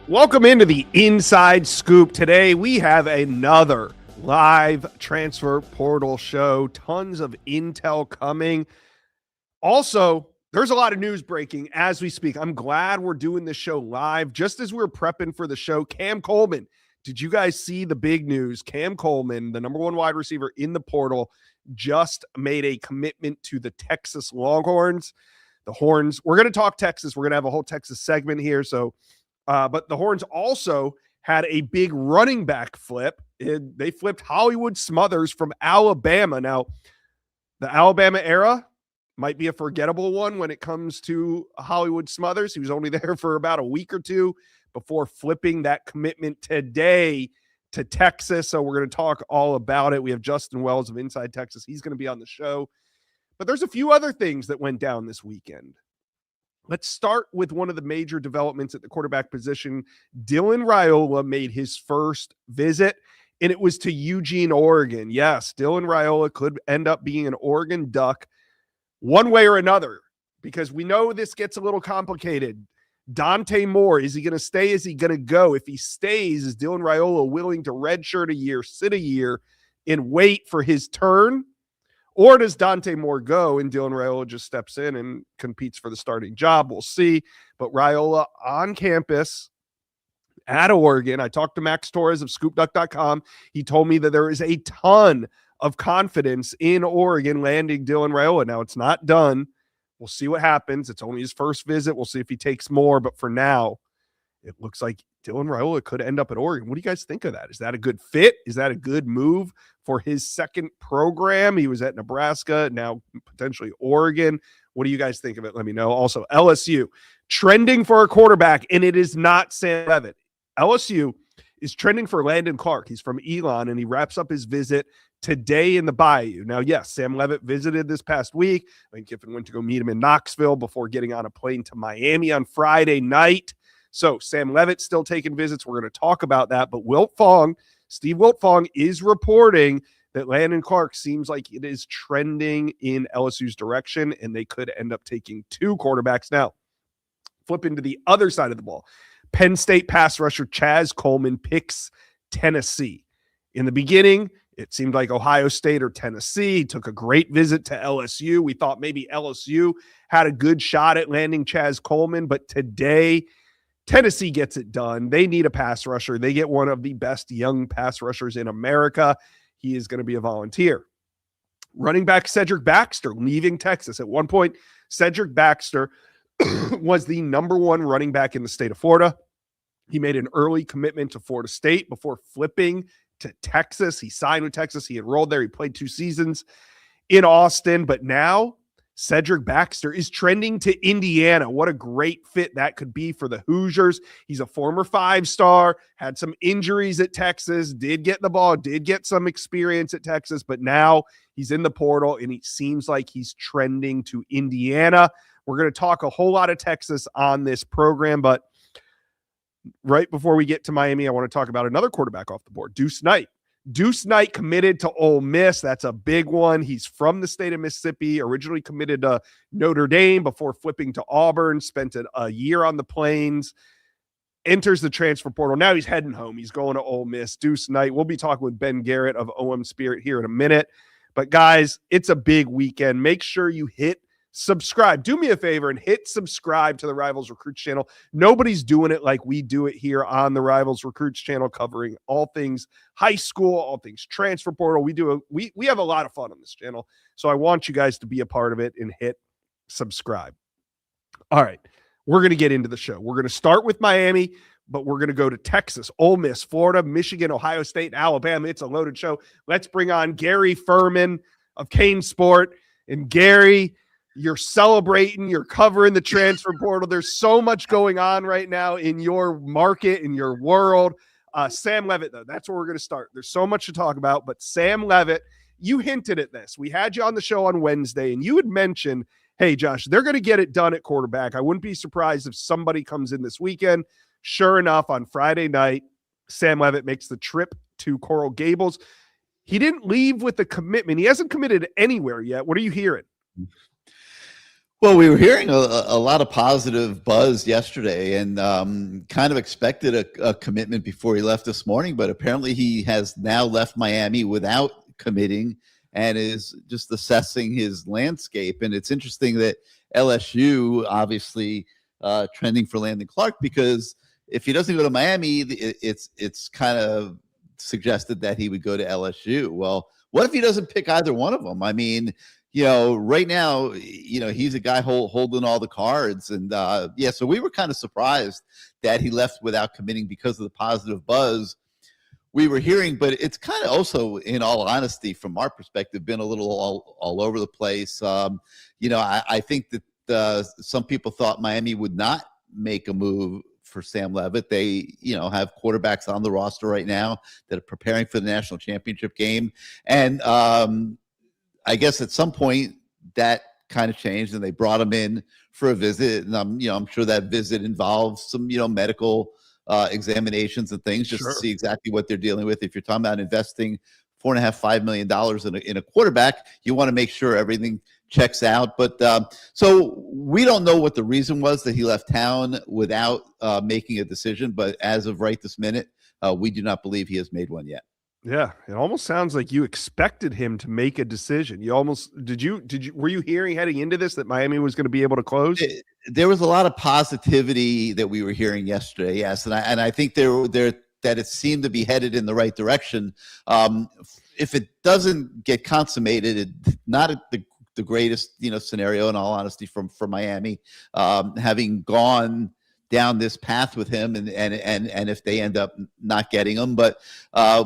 Welcome into the Inside Scoop. Today we have another live transfer portal show. Tons of intel coming. Also, there's a lot of news breaking as we speak. I'm glad we're doing this show live. Just as we were prepping for the show, Cam Coleman. Did you guys see the big news? Cam Coleman, the number one wide receiver in the portal, just made a commitment to the Texas Longhorns. The Horns. We're going to talk Texas. We're going to have a whole Texas segment here. But the Horns also had a big running back flip. They flipped Hollywood Smothers from Alabama. Now, the Alabama era might be a forgettable one when it comes to Hollywood Smothers. He was only there for about a week or two before flipping that commitment today to Texas. So we're going to talk all about it. We have Justin Wells of Inside Texas. He's going to be on the show. But there's a few other things that went down this weekend. Let's start with one of the major developments at the quarterback position. Dylan Raiola made his first visit, and it was to Eugene, Oregon. Yes, Dylan Raiola could end up being an Oregon Duck one way or another, because we know this gets a little complicated. Dante Moore, is he going to stay? Is he going to go? If he stays, is Dylan Raiola willing to redshirt a year, sit a year, and wait for his turn? Or does Dante Moore go and Dylan Raiola just steps in and competes for the starting job? We'll see. But Raiola on campus at Oregon. I talked to Max Torres of scoopduck.com. He told me that there is a ton of confidence in Oregon landing Dylan Raiola. Now, it's not done. We'll see what happens. It's only his first visit. We'll see if he takes more. But for now, it looks like Dylan Raiola could end up at Oregon. What do you guys think of that? Is that a good fit? Is that a good move for his second program? He was at Nebraska, now potentially Oregon. What do you guys think of it? Let me know. Also, LSU trending for a quarterback, and it is not Sam Leavitt. LSU is trending for Landon Clark. He's from Elon, and he wraps up his visit today in the Bayou. Now, yes, Sam Leavitt visited this past week. Lane Kiffin went to go meet him in Knoxville before getting on a plane to Miami on Friday night. So Sam Leavitt still taking visits. We're going to talk about that. But Steve Wiltfong is reporting that Landon Clark seems like it is trending in LSU's direction, and they could end up taking two quarterbacks. Now, flipping to the other side of the ball. Penn State pass rusher Chaz Coleman picks Tennessee. In the beginning, it seemed like Ohio State or Tennessee. He took a great visit to LSU. We thought maybe LSU had a good shot at landing Chaz Coleman, but today Tennessee gets it done. They need a pass rusher. They get one of the best young pass rushers in America. He is going to be a volunteer. Running back Cedric Baxter leaving Texas. At one point, Cedric Baxter was the number one running back in the state of Florida. He made an early commitment to Florida State before flipping to Texas. He signed with Texas. He enrolled there. He played 2 seasons in Austin. But now Cedric Baxter is trending to Indiana. What a great fit that could be for the Hoosiers. He's a former 5-star, had some injuries at Texas, did get the ball, did get some experience at Texas, but now he's in the portal, and it seems like he's trending to Indiana. We're going to talk a whole lot of Texas on this program, but right before we get to Miami, I want to talk about another quarterback off the board, Deuce Knight. Deuce Knight committed to Ole Miss. That's a big one. He's from the state of Mississippi, originally committed to Notre Dame before flipping to Auburn, spent a year on the Plains, enters the transfer portal. Now he's heading home. He's going to Ole Miss. Deuce Knight. We'll be talking with Ben Garrett of OM Spirit here in a minute. But guys, it's a big weekend. Make sure you hit subscribe. Do me a favor and hit subscribe to the Rivals Recruits channel. Nobody's doing it like we do it here on the Rivals Recruits channel, covering all things high school, all things transfer portal. We have a lot of fun on this channel, so I want you guys to be a part of it and hit subscribe. All right, we're going to get into the show. We're going to start with Miami, but we're going to go to Texas, Ole Miss, Florida, Michigan, Ohio State, and Alabama. It's a loaded show. Let's bring on Gary Furman of Kane Sport. And Gary, you're celebrating, you're covering the transfer portal. There's so much going on right now in your market, in your world. Sam Leavitt, though, that's where we're going to start. There's so much to talk about, but Sam Leavitt, you hinted at this. We had you on the show on Wednesday, and you had mentioned, hey, Josh, they're going to get it done at quarterback. I wouldn't be surprised if somebody comes in this weekend. Sure enough, on Friday night, Sam Leavitt makes the trip to Coral Gables. He didn't leave with the commitment. He hasn't committed anywhere yet. What are you hearing? Well, we were hearing a lot of positive buzz yesterday, and kind of expected a commitment before he left this morning, but apparently he has now left Miami without committing and is just assessing his landscape. And it's interesting that LSU obviously trending for Landon Clark, because if he doesn't go to Miami, it's kind of suggested that he would go to LSU. Well, what if he doesn't pick either one of them? I mean, right now, he's a guy holding all the cards. And so we were kind of surprised that he left without committing because of the positive buzz we were hearing. But it's kind of also, in all honesty, from our perspective, been a little all over the place. I think that some people thought Miami would not make a move for Sam Leavitt. They, have quarterbacks on the roster right now that are preparing for the national championship game. And I guess at some point that kind of changed, and they brought him in for a visit. And I'm sure that visit involves some, medical examinations and things, just to see exactly what they're dealing with. If you're talking about investing $4.5 million in a quarterback, you want to make sure everything checks out. But so we don't know what the reason was that he left town without making a decision. But as of right this minute, we do not believe he has made one yet. Yeah, it almost sounds like you expected him to make a decision. Were you hearing heading into this that Miami was going to be able to close? There was a lot of positivity that we were hearing yesterday. Yes. And I think that it seemed to be headed in the right direction. If it doesn't get consummated, it's not the greatest, scenario, in all honesty, for Miami, having gone down this path with him, and if they end up not getting him. But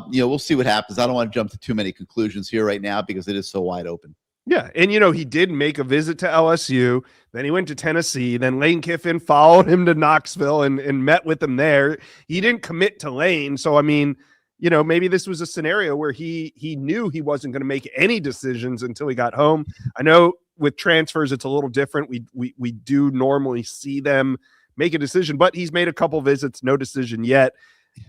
we'll see what happens. I don't want to jump to too many conclusions here right now because it is so wide open. Yeah, and he did make a visit to LSU, then he went to Tennessee, then Lane Kiffin followed him to Knoxville and met with him there. He didn't commit to Lane, so I mean, maybe this was a scenario where he knew he wasn't going to make any decisions until he got home. I know with transfers it's a little different. We do normally see them make a decision, but he's made a couple visits, no decision yet.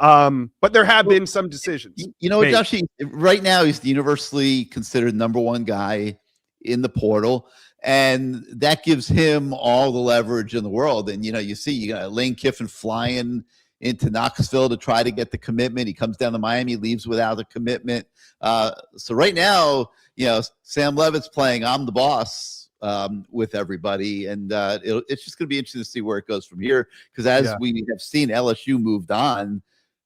But there have been some decisions. Josh, right now he's the universally considered number one guy in the portal, and that gives him all the leverage in the world. And you got Lane Kiffin flying into Knoxville to try to get the commitment. He comes down to Miami, leaves without a commitment. So right now, Sam Leavitt's playing I'm the boss with everybody, and it's just going to be interesting to see where it goes from here, because as we have seen, LSU moved on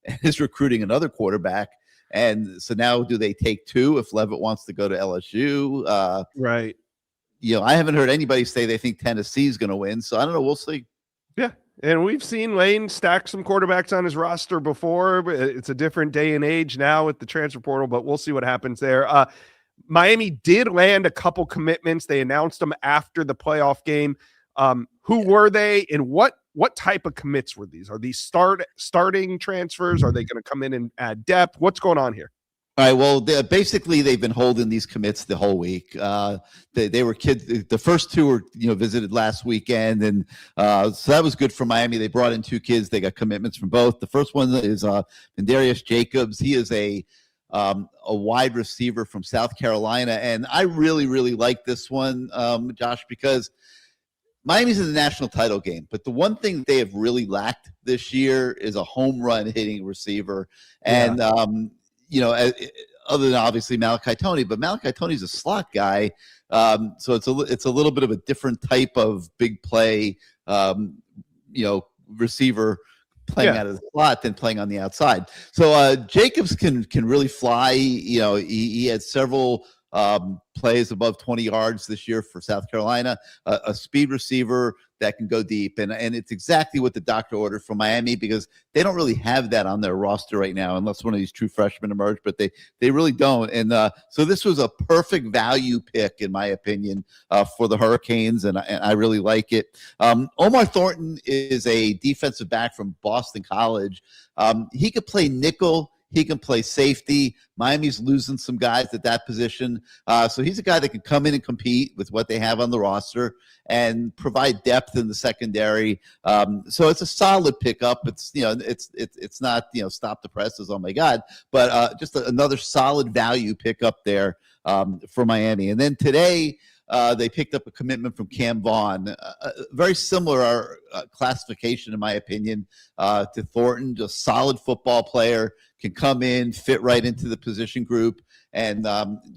and is recruiting another quarterback, and so now do they take two if Leavitt wants to go to LSU? Right. I haven't heard anybody say they think Tennessee's going to win, so I don't know. We'll see. Yeah, and we've seen Lane stack some quarterbacks on his roster before, but it's a different day and age now with the transfer portal, but we'll see what happens there. Miami did land a couple commitments. They announced them after the playoff game. Who were they, and what type of commits were these? Are these starting transfers? Are they going to come in and add depth? What's going on here? All right. Well, basically they've been holding these commits the whole week. They were kids. The first two were visited last weekend, and so that was good for Miami. They brought in two kids. They got commitments from both. The first one is Darius Jacobs. He is a wide receiver from South Carolina. And I really, really like this one, Josh, because Miami's in the national title game. But the one thing that they have really lacked this year is a home run hitting receiver. And, other than obviously Malachi Toney, but Malachi Toney's a slot guy. So it's a little bit of a different type of big play, receiver playing out of the slot than playing on the outside. So Jacobs can really fly. He had several plays above 20 yards this year for South Carolina, a speed receiver that can go deep. And it's exactly what the doctor ordered from Miami, because they don't really have that on their roster right now, unless one of these true freshmen emerge, but they really don't. And so this was a perfect value pick, in my opinion, for the Hurricanes, and I really like it. Omar Thornton is a defensive back from Boston College. He could play nickel. He can play safety. Miami's losing some guys at that position. So he's a guy that can come in and compete with what they have on the roster and provide depth in the secondary. So it's a solid pickup. It's not, stop the presses, oh my God, but just another solid value pickup there for Miami. And then today, they picked up a commitment from Cam Vaughn. Very similar classification, in my opinion, to Thornton. Just solid football player, can come in, fit right into the position group. And,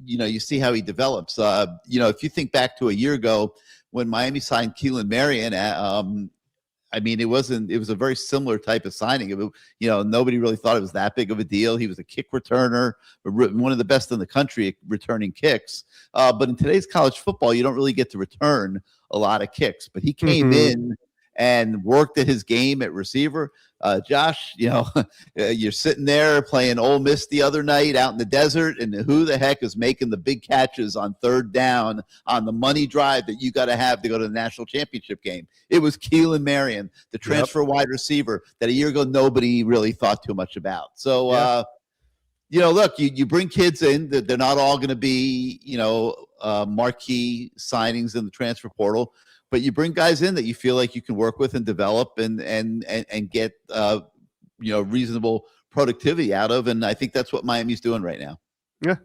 you see how he develops. If you think back to a year ago when Miami signed Keelan Marion, it was a very similar type of signing. Nobody really thought it was that big of a deal. He was a kick returner, one of the best in the country at returning kicks. But in today's college football, you don't really get to return a lot of kicks. But he came in and worked at his game at receiver. Josh, you're sitting there playing Ole Miss the other night out in the desert, and who the heck is making the big catches on third down on the money drive that you got to have to go to the national championship game? It was Keelan Marion, the transfer wide receiver that a year ago nobody really thought too much about. So, look, you bring kids in that they're not all going to be, marquee signings in the transfer portal. But you bring guys in that you feel like you can work with and develop and get reasonable productivity out of, and I think that's what Miami's doing right now. Yeah.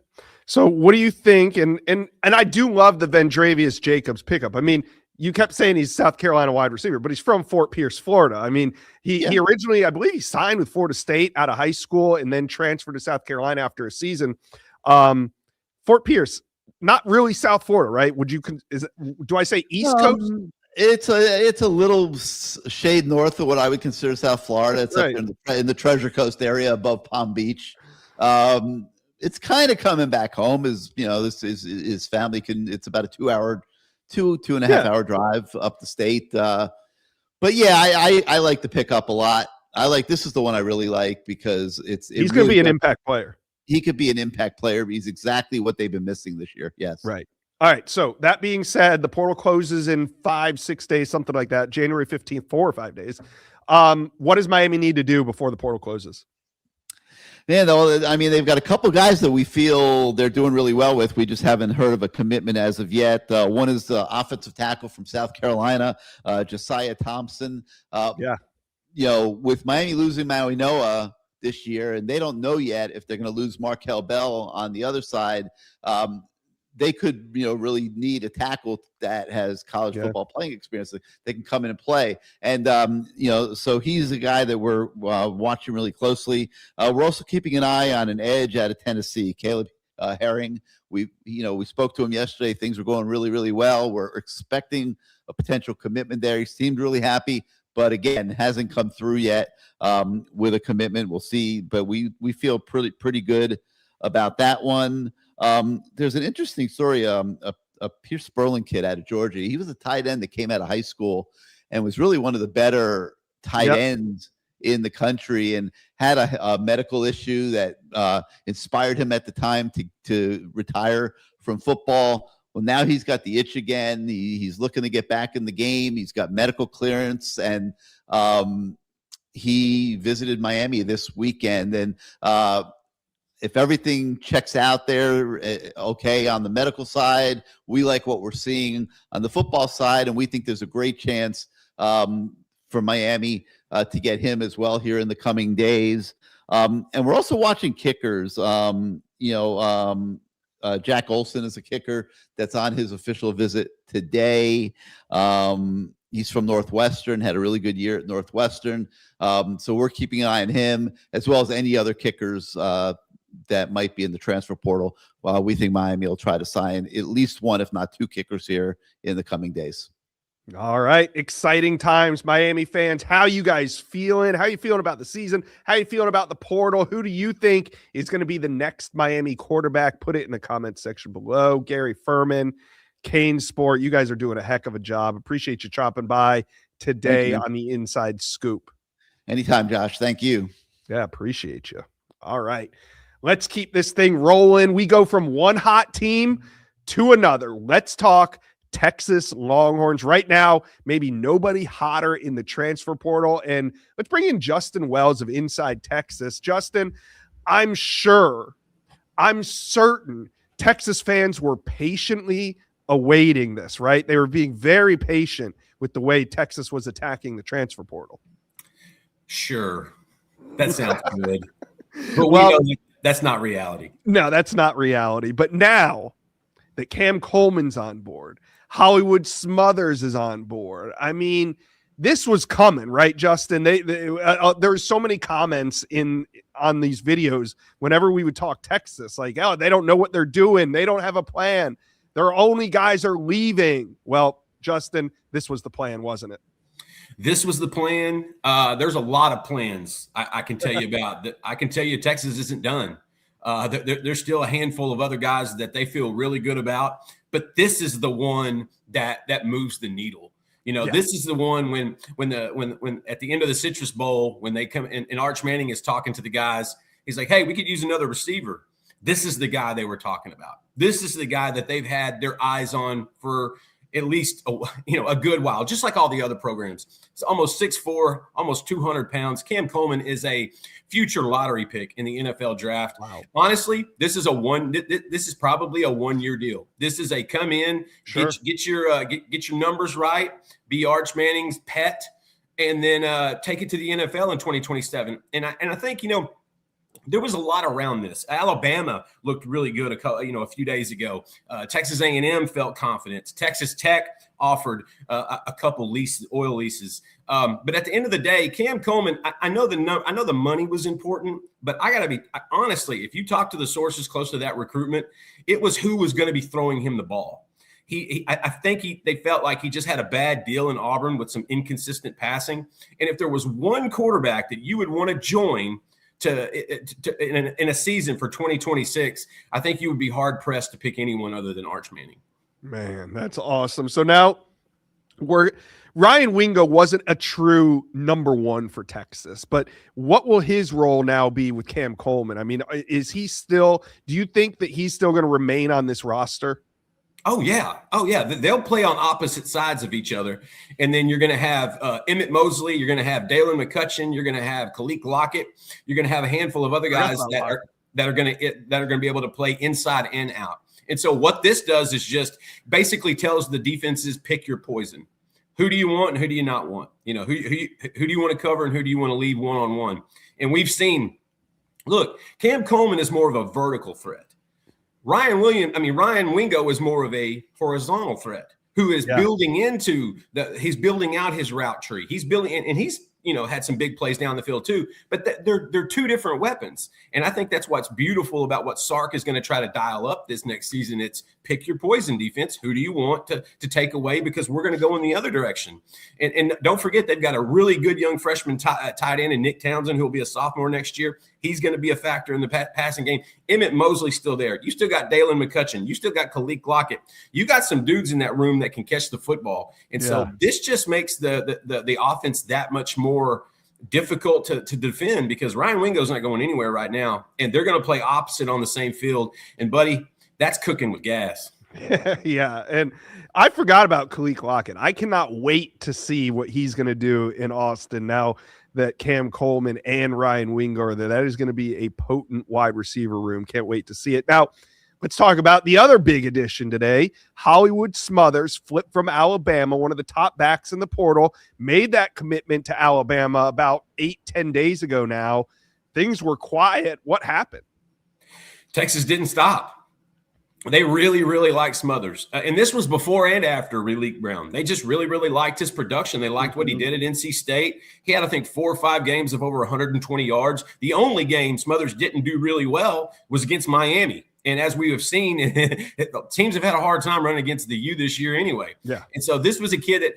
So what do you think? And I do love the Vendravius Jacobs pickup. I mean, you kept saying he's South Carolina wide receiver, but he's from Fort Pierce, Florida. I mean, he originally, I believe, he signed with Florida State out of high school and then transferred to South Carolina after a season. Fort Pierce. Not really South Florida, right? Do I say East Coast? It's a little shade north of what I would consider South Florida. It's up in the Treasure Coast area above Palm Beach. It's kind of coming back home. This is his family it's about a 2.5 hour drive up the state. But yeah, I like the pickup a lot. This is the one I really like because he's going to be an impact player. He could be an impact player. He's exactly what they've been missing this year. Yes. Right. All right. So that being said, the portal closes in 5-6 days, something like that. January 15th, 4 or 5 days. What does Miami need to do before the portal closes? Yeah, they've got a couple guys that we feel they're doing really well with. We just haven't heard of a commitment as of yet. One is the offensive tackle from South Carolina, Josiah Thompson. With Miami losing Maui Noah this year, and they don't know yet if they're going to lose Markel Bell on the other side. They could, really need a tackle that has college football playing experience. They can come in and play. And, so he's a guy that we're watching really closely. We're also keeping an eye on an edge out of Tennessee, Caleb Herring. We spoke to him yesterday. Things were going really, really well. We're expecting a potential commitment there. He seemed really happy, but again, hasn't come through yet with a commitment. We'll see, but we feel pretty good about that one. There's an interesting story. A Pierce Sperling kid out of Georgia. He was a tight end that came out of high school and was really one of the better tight ends in the country, and had a medical issue that inspired him at the time to retire from football. Well, now he's got the itch again. He's looking to get back in the game. He's got medical clearance, and he visited Miami this weekend. And if everything checks out there, okay, on the medical side, we like what we're seeing on the football side, and we think there's a great chance for Miami to get him as well here in the coming days. And we're also watching kickers. Jack Olson is a kicker that's on his official visit today. He's from Northwestern, had a really good year at Northwestern. So we're keeping an eye on him, as well as any other kickers that might be in the transfer portal. We think Miami will try to sign at least one, if not two kickers here in the coming days. All right. Exciting times, Miami fans. How you guys feeling? How you feeling about the season? How you feeling about the portal? Who do you think is going to be the next Miami quarterback? Put it in the comments section below. Gary Furman, Kane Sport, you guys are doing a heck of a job. Appreciate you dropping by today on the Inside Scoop. Anytime, Josh. Thank you. Yeah, appreciate you. All right. Let's keep this thing rolling. We go from one hot team to another. Let's talk Texas Longhorns. Right now, maybe nobody hotter in the transfer portal. And let's bring in Justin Wells of Inside Texas. Justin, I'm certain Texas fans were patiently awaiting this, right? They were being very patient with the way Texas was attacking the transfer portal. Sure. That sounds good. But we know that's not reality. No, that's not reality. But now that Cam Coleman's on board. Hollywood Smothers is on board. I mean, this was coming, right, Justin? There were so many comments on these videos whenever we would talk Texas, like, oh, they don't know what they're doing. They don't have a plan. Their only guys are leaving. Well, Justin, this was the plan, wasn't it? This was the plan. There's a lot of plans I can tell you about. I can tell you Texas isn't done. There's still a handful of other guys that they feel really good about, but this is the one that moves the needle. This is the one when at the end of the Citrus Bowl, when they come and Arch Manning is talking to the guys, he's like, hey, we could use another receiver. This is the guy they were talking about. This is the guy that they've had their eyes on for at least a good while, just like all the other programs. It's almost 6'4", almost 200 pounds. Cam Coleman is a future lottery pick in the NFL draft. Wow. Honestly, this is probably a 1-year deal. This is a come in, sure. get your numbers right, be Arch Manning's pet, and then take it to the NFL in 2027. And I think, there was a lot around this. Alabama looked really good a few days ago. Texas A&M felt confident. Texas Tech offered a couple oil leases. But at the end of the day, Cam Coleman, I know the money was important, but I got to be honestly, if you talk to the sources close to that recruitment, it was who was going to be throwing him the ball. I think they felt like he just had a bad deal in Auburn with some inconsistent passing. And if there was one quarterback that you would want to join in a season for 2026, I think you would be hard pressed to pick anyone other than Arch Manning. Man, that's awesome. So now Ryan Wingo wasn't a true number one for Texas, but what will his role now be with Cam Coleman? I mean, do you think that he's still going to remain on this roster? Oh, yeah. They'll play on opposite sides of each other. And then you're going to have Emmett Mosley. You're going to have Dalen McCutcheon. You're going to have Khalil Lockett. You're going to have a handful of other guys that are going to be able to play inside and out. And so what this does is just basically tells the defenses, pick your poison. Who do you want and who do you not want? Who do you want to cover and who do you want to leave one-on-one? And we've seen, look, Cam Coleman is more of a vertical threat. Ryan Wingo is more of a horizontal threat who is building out his route tree. He's building, and he's, had some big plays down the field too, but they're two different weapons. And I think that's what's beautiful about what Sark is going to try to dial up this next season. It's pick your poison defense. Who do you want to take away? Because we're going to go in the other direction. And don't forget, they've got a really good young freshman tight end in Nick Townsend, who will be a sophomore next year. He's going to be a factor in the passing game. Emmett Mosley's still there. You still got Dalen McCutcheon. You still got Khalil Lockett. You got some dudes in that room that can catch the football. And so this just makes the offense that much more difficult to defend, because Ryan Wingo's not going anywhere right now, and they're going to play opposite on the same field. And, buddy, that's cooking with gas. Yeah, and I forgot about Khalil Lockett. I cannot wait to see what he's going to do in Austin now that Cam Coleman and Ryan Wingo are there. That is going to be a potent wide receiver room. Can't wait to see it. Now, let's talk about the other big addition today. Hollywood Smothers flipped from Alabama, one of the top backs in the portal, made that commitment to Alabama about 8-10 days ago now. Things were quiet. What happened? Texas didn't stop. They really, really liked Smothers. And this was before and after Malik Brown. They just really, really liked his production. They liked what he did at NC State. He had, I think, 4 or 5 games of over 120 yards. The only game Smothers didn't do really well was against Miami. And as we have seen, teams have had a hard time running against the U this year anyway. Yeah. And so this was a kid that,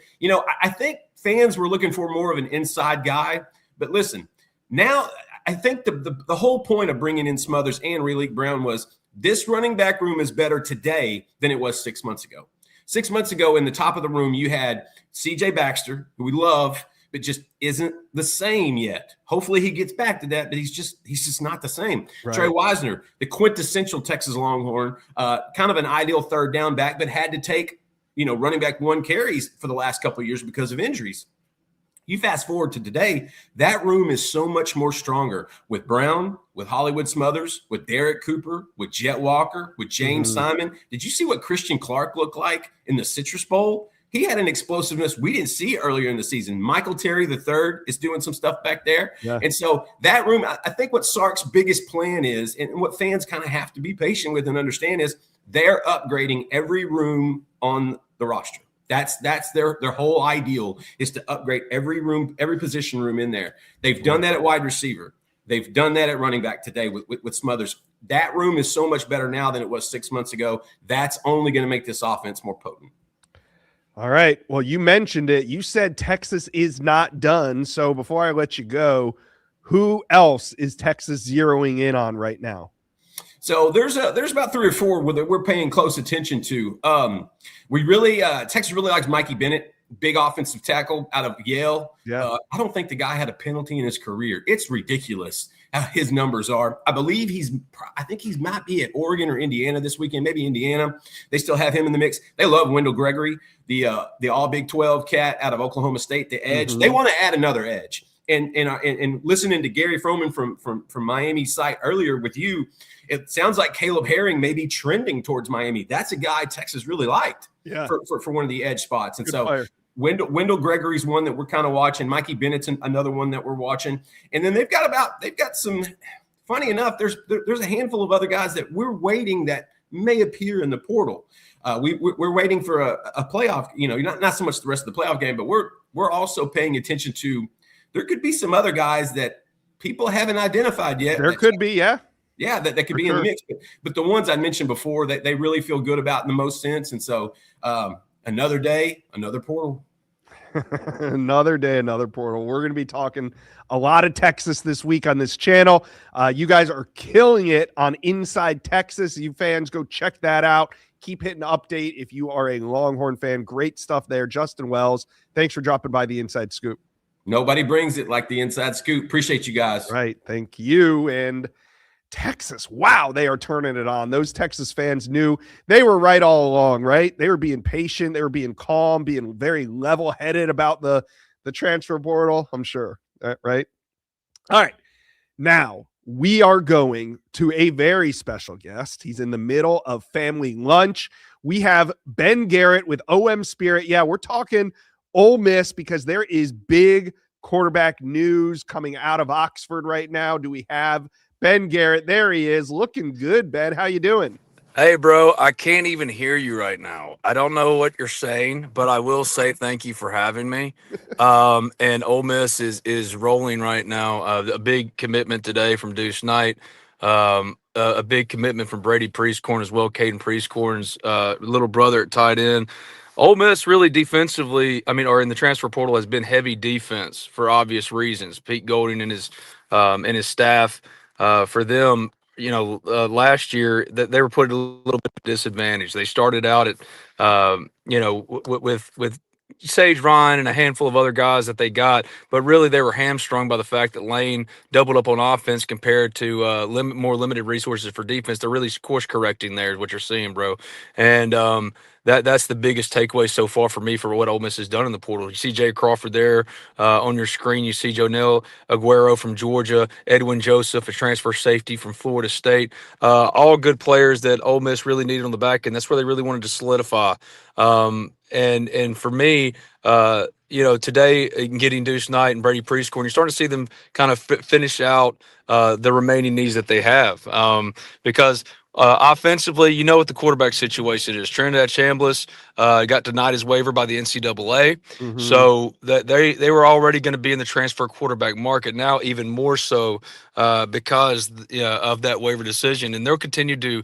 I think fans were looking for more of an inside guy. But listen, now I think the whole point of bringing in Smothers and Malik Brown was this running back room is better today than it was 6 months ago. 6 months ago, in the top of the room, you had C.J. Baxter, who we love, but just isn't the same yet. Hopefully he gets back to that, but he's just not the same. Right. Trey Wisner, the quintessential Texas Longhorn, kind of an ideal third down back, but had to take, running back 1 carries for the last couple of years because of injuries. You fast forward to today, that room is so much more stronger with Brown, with Hollywood Smothers, with Derek Cooper, with Jet Walker, with James Simon. Did you see what Christian Clark looked like in the Citrus Bowl? He had an explosiveness we didn't see earlier in the season. Michael Terry III is doing some stuff back there. Yeah. And so that room, I think what Sark's biggest plan is, and what fans kind of have to be patient with and understand, is they're upgrading every room on the roster. That's their whole ideal is to upgrade every room, every position room in there. They've done that at wide receiver. They've done that at running back today with Smothers. That room is so much better now than it was 6 months ago. That's only going to make this offense more potent. All right. Well, you mentioned it. You said Texas is not done. So before I let you go, who else is Texas zeroing in on right now? So there's about 3 or 4 that we're paying close attention to. Texas really likes Mikey Bennett, big offensive tackle out of Yale. Yeah. I don't think the guy had a penalty in his career. It's ridiculous how his numbers are. I believe I think he might be at Oregon or Indiana this weekend, maybe Indiana. They still have him in the mix. They love Wendell Gregory, the all Big 12 cat out of Oklahoma State, the edge. They want to add another edge. And listening to Gary Froman from Miami site earlier with you, it sounds like Caleb Herring may be trending towards Miami. That's a guy Texas really liked for one of the edge spots. And Good player. Wendell Gregory's one that we're kind of watching. Mikey Bennett's another one that we're watching. And then they've got some, funny enough, there's a handful of other guys that we're waiting that may appear in the portal. We're waiting for a playoff, not so much the rest of the playoff game, but we're also paying attention to, there could be some other guys that people haven't identified yet. There could be, yeah. Yeah, that could be in the mix. But the ones I mentioned before that they really feel good about in the most sense. And so another day, another portal. Another day, another portal. We're going to be talking a lot of Texas this week on this channel. You guys are killing it on Inside Texas. You fans, go check that out. Keep hitting update if you are a Longhorn fan. Great stuff there. Justin Wells, thanks for dropping by the Inside Scoop. Nobody brings it like the Inside Scoop. Appreciate you guys. Right. Thank you. And Texas, wow, they are turning it on. Those Texas fans knew they were right all along, right? They were being patient. They were being calm, being very level-headed about the transfer portal, I'm sure, right? All right. Now, we are going to a very special guest. He's in the middle of family lunch. We have Ben Garrett with OM Spirit. Yeah, we're talking Ole Miss because there is big quarterback news coming out of Oxford right now. Do we have Ben Garrett? There he is, looking good. Ben, how you doing? Hey, bro, I can't even hear you right now. I don't know what you're saying, but I will say thank you for having me. And Ole Miss is rolling right now. A big commitment today from Deuce Knight. A big commitment from Brady Priestcorn as well, Caden Priestcorn's little brother at tight end. Ole Miss really defensively, or in the transfer portal, has been heavy defense for obvious reasons. Pete Golding and his staff, for them, last year that they were put at a little bit of disadvantage. They started out at, with Sage Ryan and a handful of other guys that they got, but really they were hamstrung by the fact that Lane doubled up on offense compared to more limited resources for defense. They're really course correcting there is what you're seeing, bro. And that's the biggest takeaway so far for me for what Ole Miss has done in the portal. You see Jay Crawford there on your screen. You see Jonell Aguero from Georgia, Edwin Joseph, a transfer safety from Florida State. All good players that Ole Miss really needed on the back end. That's where they really wanted to solidify. And for me, today getting Deuce Knight and Brady Priestcorn, you're starting to see them kind of finish out the remaining needs that they have. Because offensively, you know what the quarterback situation is. Trinidad Chambliss got denied his waiver by the NCAA. Mm-hmm. So that they were already going to be in the transfer quarterback market now, even more so because of that waiver decision. And they'll continue to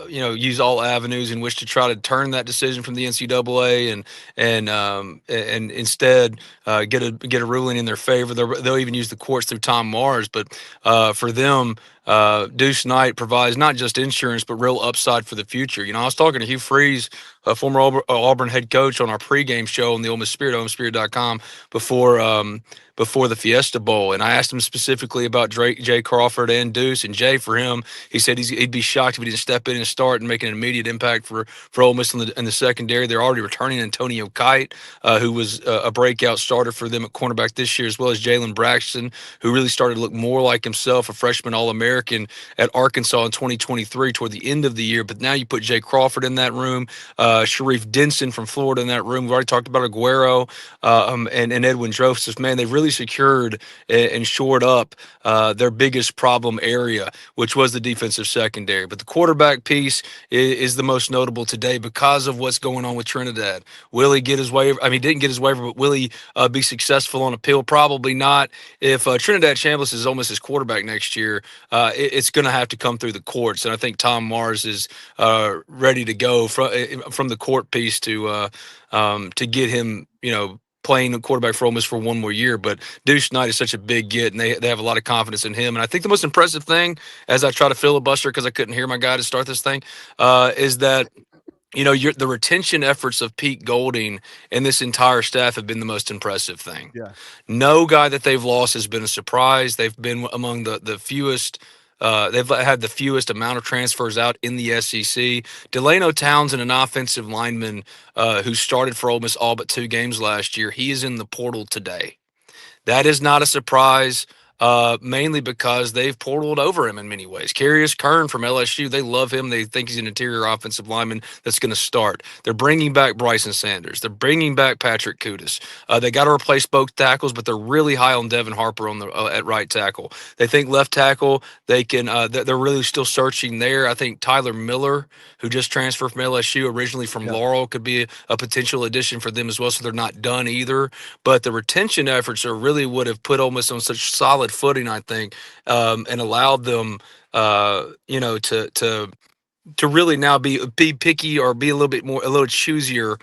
use all avenues in which to try to turn that decision from the NCAA and instead get a ruling in their favor. They'll even use the courts through Tom Mars. But for them, Deuce Knight provides not just insurance, but real upside for the future. I was talking to Hugh Freeze, a former Auburn head coach, on our pregame show on the Ole Miss Spirit, OleMissSpirit.com, before the Fiesta Bowl. And I asked him specifically about Jay Crawford and Deuce. And Jay, for him, he said he'd be shocked if he didn't step in and start and make an immediate impact for Ole Miss in the secondary. They're already returning Antonio Kite, who was a breakout starter for them at cornerback this year, as well as Jalen Braxton, who really started to look more like himself, a freshman All-American at Arkansas in 2023 toward the end of the year. But now you put Jay Crawford in that room. Sharif Denson from Florida in that room. We've already talked about Aguero and Edwin Joseph. Man, they've really secured and shored up their biggest problem area, which was the defensive secondary. But the quarterback piece is the most notable today because of what's going on with Trinidad. Will he get his waiver? I mean, he didn't get his waiver, but will he be successful on appeal? Probably not. If Trinidad Chambliss is almost his quarterback next year, it's going to have to come through the courts. And I think Tom Mars is ready to go from the court piece to get him, playing the quarterback for Ole Miss for one more year. But Deuce Knight is such a big get, and they have a lot of confidence in him. And I think the most impressive thing, as I try to filibuster because I couldn't hear my guy to start this thing, is that the retention efforts of Pete Golding and this entire staff have been the most impressive thing. Yeah. No guy that they've lost has been a surprise. They've been among the fewest. They've had the fewest amount of transfers out in the SEC. Delano Townsend, an offensive lineman who started for Ole Miss all but 2 games last year, he is in the portal today. That is not a surprise. Mainly because they've portaled over him in many ways. Carius Kern from LSU, they love him. They think he's an interior offensive lineman that's going to start. They're bringing back Bryson Sanders. They're bringing back Patrick Kudus. They got to replace both tackles, but they're really high on Devin Harper on the at right tackle. They think left tackle, they can. They're really still searching there. I think Tyler Miller, who just transferred from LSU, originally from Laurel, could be a potential addition for them as well. So they're not done either. But the retention efforts are really what have put Ole Miss on such solid footing, I think, and allowed them, to really now be picky or be a little choosier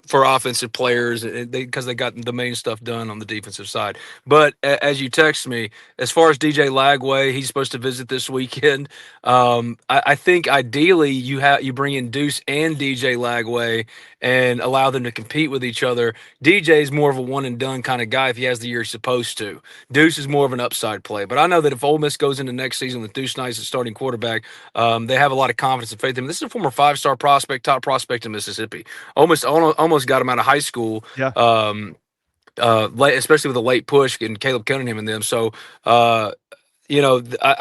for offensive players because they got the main stuff done on the defensive side. But as you text me, as far as DJ Lagway, he's supposed to visit this weekend. I think ideally you bring in Deuce and DJ Lagway and allow them to compete with each other. DJ is more of a one and done kind of guy if he has the year he's supposed to. Deuce is more of an upside play. But I know that if Ole Miss goes into next season with Deuce Knight as starting quarterback, they have a lot of confidence and faith in him. This is a former 5-star prospect, top prospect in Mississippi. Almost got him out of high school. Yeah. Especially with a late push and Caleb Cunningham and them. So, I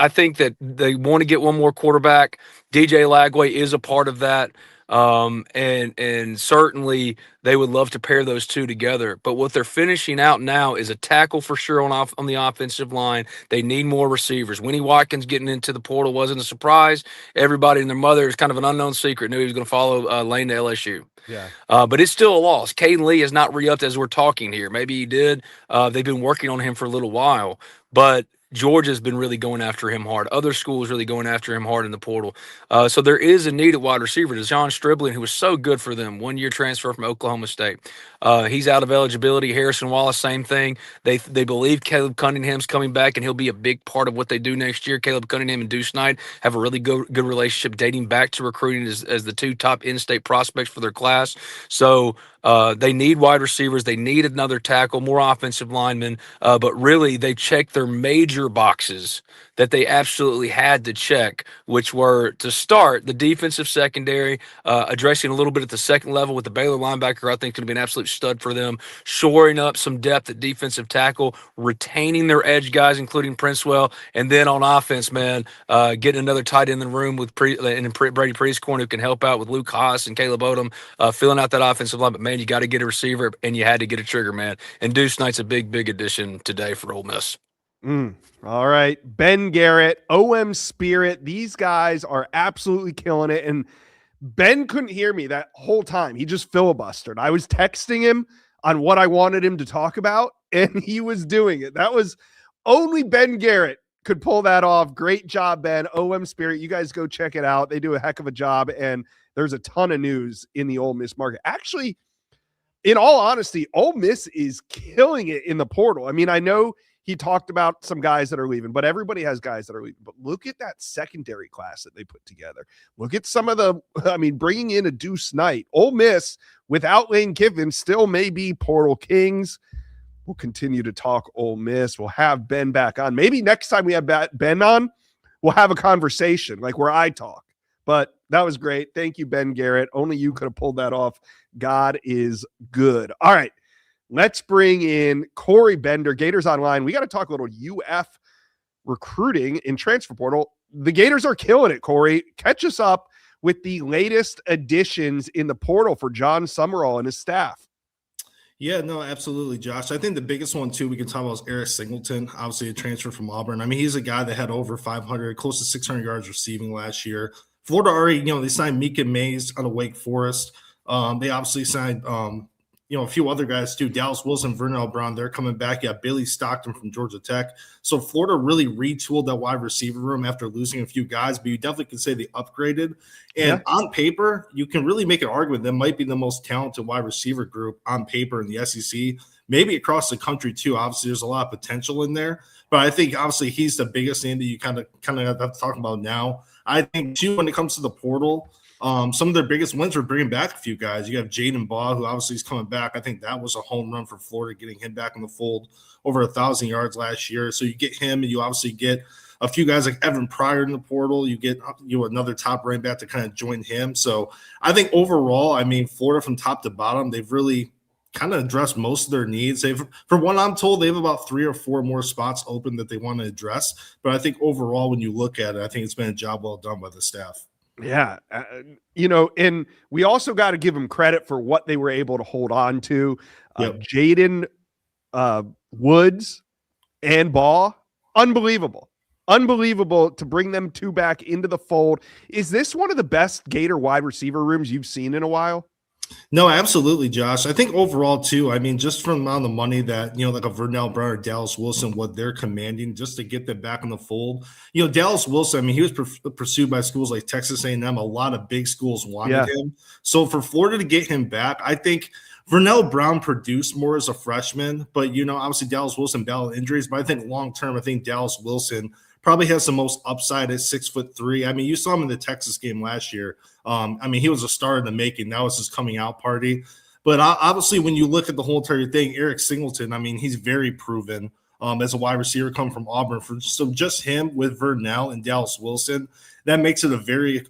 think that they want to get one more quarterback. DJ Lagway is a part of that. And certainly they would love to pair those two together. But what they're finishing out now is a tackle for sure on the offensive line. They need more receivers. Winnie Watkins getting into the portal wasn't a surprise. Everybody and their mother is kind of an unknown secret. Knew he was going to follow Lane to LSU. Yeah. But it's still a loss. Caden Lee has not re-upped as we're talking here. Maybe he did. They've been working on him for a little while, but Georgia's been really going after him hard. Other schools really going after him hard in the portal. So there is a need at wide receiver. Deshaun Stribling, who was so good for them, 1-year transfer from Oklahoma State. He's out of eligibility. Harrison Wallace, same thing. They believe Caleb Cunningham's coming back, and he'll be a big part of what they do next year. Caleb Cunningham and Deuce Knight have a really good relationship dating back to recruiting as the 2 top in-state prospects for their class. So they need wide receivers. They need another tackle, more offensive linemen. But really, they checked their major boxes that they absolutely had to check, which were to start the defensive secondary, addressing a little bit at the second level with the Baylor linebacker. I think going to be an absolute stud for them, shoring up some depth at defensive tackle, retaining their edge guys, including Princewell, and then on offense, man, getting another tight end in the room with Brady Priestcorn, who can help out with Luke Haas and Caleb Odom, filling out that offensive line. But man, you got to get a receiver, and you had to get a trigger man. And Deuce Knight's a big addition today for Ole Miss. All right. Ben Garrett, OM Spirit. These guys are absolutely killing it. And Ben couldn't hear me that whole time. He just filibustered. I was texting him on what I wanted him to talk about, and he was doing it. That was only Ben Garrett could pull that off. Great job, Ben. OM Spirit. You guys go check it out. They do a heck of a job, and there's a ton of news in the Ole Miss market. Actually, in all honesty, Ole Miss is killing it in the portal. I mean, I know he talked about some guys that are leaving, but everybody has guys that are leaving. But look at that secondary class that they put together. Look at some of bringing in a Deuce Knight. Ole Miss, without Lane Kiffin, still may be portal kings. We'll continue to talk Ole Miss. We'll have Ben back on. Maybe next time we have Ben on, we'll have a conversation like where I talk. But that was great. Thank you, Ben Garrett. Only you could have pulled that off. God is good. All right. Let's bring in Corey Bender, Gators Online. We got to talk a little UF recruiting in transfer portal. The Gators are killing it, Corey. Catch us up. with the latest additions in the portal for John Summerall and his staff. Yeah, no, absolutely, Josh. I think the biggest one, too, we can talk about is Eric Singleton, obviously a transfer from Auburn. I mean, he's a guy that had over 500, close to 600 yards receiving last year. Florida already, they signed Mika Mays out of Wake Forest. They obviously signed, a few other guys, too. Dallas Wilson, Vernell Brown, they're coming back. Yeah, Billy Stockton from Georgia Tech. So Florida really retooled that wide receiver room after losing a few guys, but you definitely can say they upgraded. And on paper, you can really make an argument that might be the most talented wide receiver group on paper in the SEC, maybe across the country too. Obviously, there's a lot of potential in there, but I think obviously he's the biggest name that you kind of have to talk about now. I think too, when it comes to the portal, some of their biggest wins were bringing back a few guys. You have Jaden Baugh, who obviously is coming back. I think that was a home run for Florida, getting him back in the fold, over 1,000 yards last year. So you get him, and you obviously get a few guys like Evan Pryor in the portal. You get another top running back to kind of join him. So I think overall, I mean, Florida from top to bottom, they've really kind of addressed most of their needs. From what I'm told, they have about 3 or 4 more spots open that they want to address. But I think overall, when you look at it, I think it's been a job well done by the staff. Yeah. And we also got to give them credit for what they were able to hold on to. Jaden Woods and Baugh, unbelievable to bring them 2 back into the fold. Is this one of the best Gator wide receiver rooms you've seen in a while? No, absolutely, Josh. I think overall, too, I mean, just from the amount of money that, like a Vernell Brown or Dallas Wilson, what they're commanding just to get them back in the fold. Dallas Wilson, I mean, he was pursued by schools like Texas A&M. A lot of big schools wanted him. So for Florida to get him back, I think Vernell Brown produced more as a freshman. But, obviously Dallas Wilson battled injuries. But I think long-term, I think Dallas Wilson probably has the most upside at 6'3". I mean, you saw him in the Texas game last year. I mean, he was a star in the making. That was his coming out party. But obviously, when you look at the whole entire thing, Eric Singleton, I mean, he's very proven as a wide receiver coming from Auburn. So just him with Vernell and Dallas Wilson, that makes it a very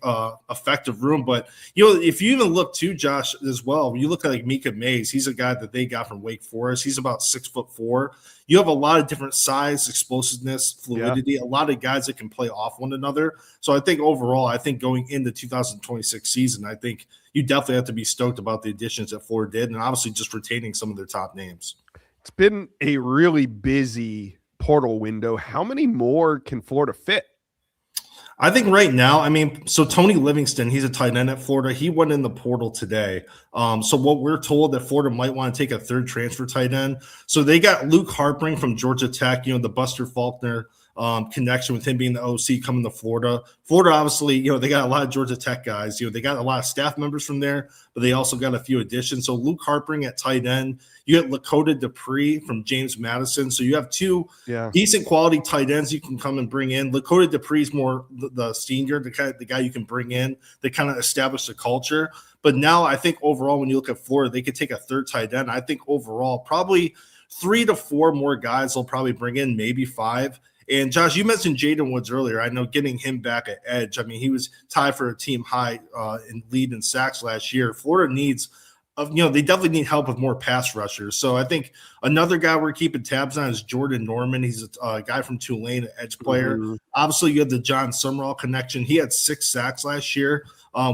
effective room. But, if you even look too, Josh, as well, when you look at like Mika Mays, he's a guy that they got from Wake Forest. He's about 6'4". You have a lot of different size, explosiveness, fluidity, a lot of guys that can play off one another. So I think overall, going into 2026 season, I think you definitely have to be stoked about the additions that Florida did, and obviously just retaining some of their top names. It's been a really busy portal window. How many more can Florida fit? I think right now, I mean, so Tony Livingston, he's a tight end at Florida. He went in the portal today. So what we're told that Florida might want to take a 3rd transfer tight end. So they got Luke Harpring from Georgia Tech, the Buster Faulkner connection with him being the OC coming to Florida. Florida, obviously, they got a lot of Georgia Tech guys. They got a lot of staff members from there, but they also got a few additions. So Luke Harpring at tight end. You get Lakota Dupree from James Madison. So you have 2 decent quality tight ends you can come and bring in. Lakota Dupree is more the senior, the guy you can bring in that kind of establish the culture. But now I think overall, when you look at Florida, they could take a 3rd tight end. I think overall, probably 3 to 4 more guys they'll probably bring in, maybe 5. And Josh, you mentioned Jaden Woods earlier. I know getting him back at edge. I mean, he was tied for a team high in lead in sacks last year. Florida needs, they definitely need help with more pass rushers. So I think another guy we're keeping tabs on is Jordan Norman. He's a guy from Tulane, an edge player. Mm-hmm. Obviously, you have the John Summerall connection. He had 6 sacks last year.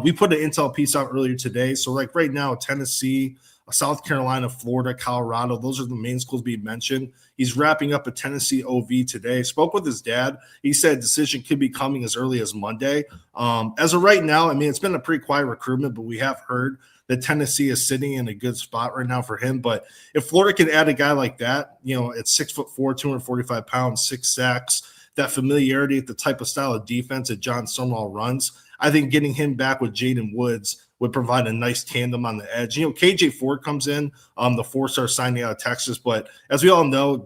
We put an intel piece out earlier today. So like right now, Tennessee, South Carolina, Florida, Colorado, those are the main schools being mentioned. He's wrapping up a Tennessee OV today. Spoke with his dad. He said decision could be coming as early as Monday. As of right now, I mean, it's been a pretty quiet recruitment, but we have heard that Tennessee is sitting in a good spot right now for him. But if Florida can add a guy like that, at 6'4", 245 pounds, 6 sacks, that familiarity with the type of style of defense that John Summerall runs, I think getting him back with Jaden Woods would provide a nice tandem on the edge. KJ Ford comes in, the 4-star signing out of Texas. But as we all know,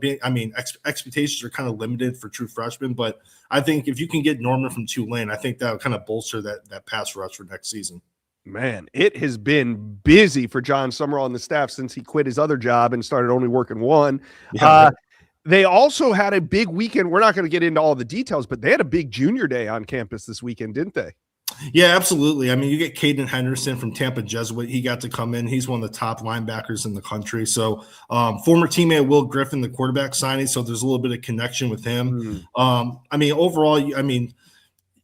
expectations are kind of limited for true freshmen. But I think if you can get Norman from Tulane, I think that would kind of bolster that pass rush for next season. Man, it has been busy for John Summerall and the staff since he quit his other job and started only working one. Yeah. They also had a big weekend. We're not going to get into all the details, but they had a big junior day on campus this weekend, didn't they? Yeah, absolutely. I mean, you get Caden Henderson from Tampa Jesuit. He got to come in. He's one of the top linebackers in the country. So former teammate Will Griffin, the quarterback signing. So there's a little bit of connection with him. Overall,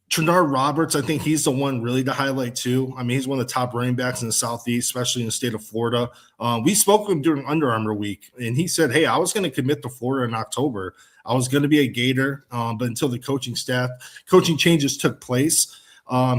Trinard Roberts, I think he's the one really to highlight too. I mean, he's one of the top running backs in the Southeast, especially in the state of Florida. We spoke with him during Under Armour week, and he said, hey, I was going to commit to Florida in October. I was going to be a Gator, but until the coaching changes took place.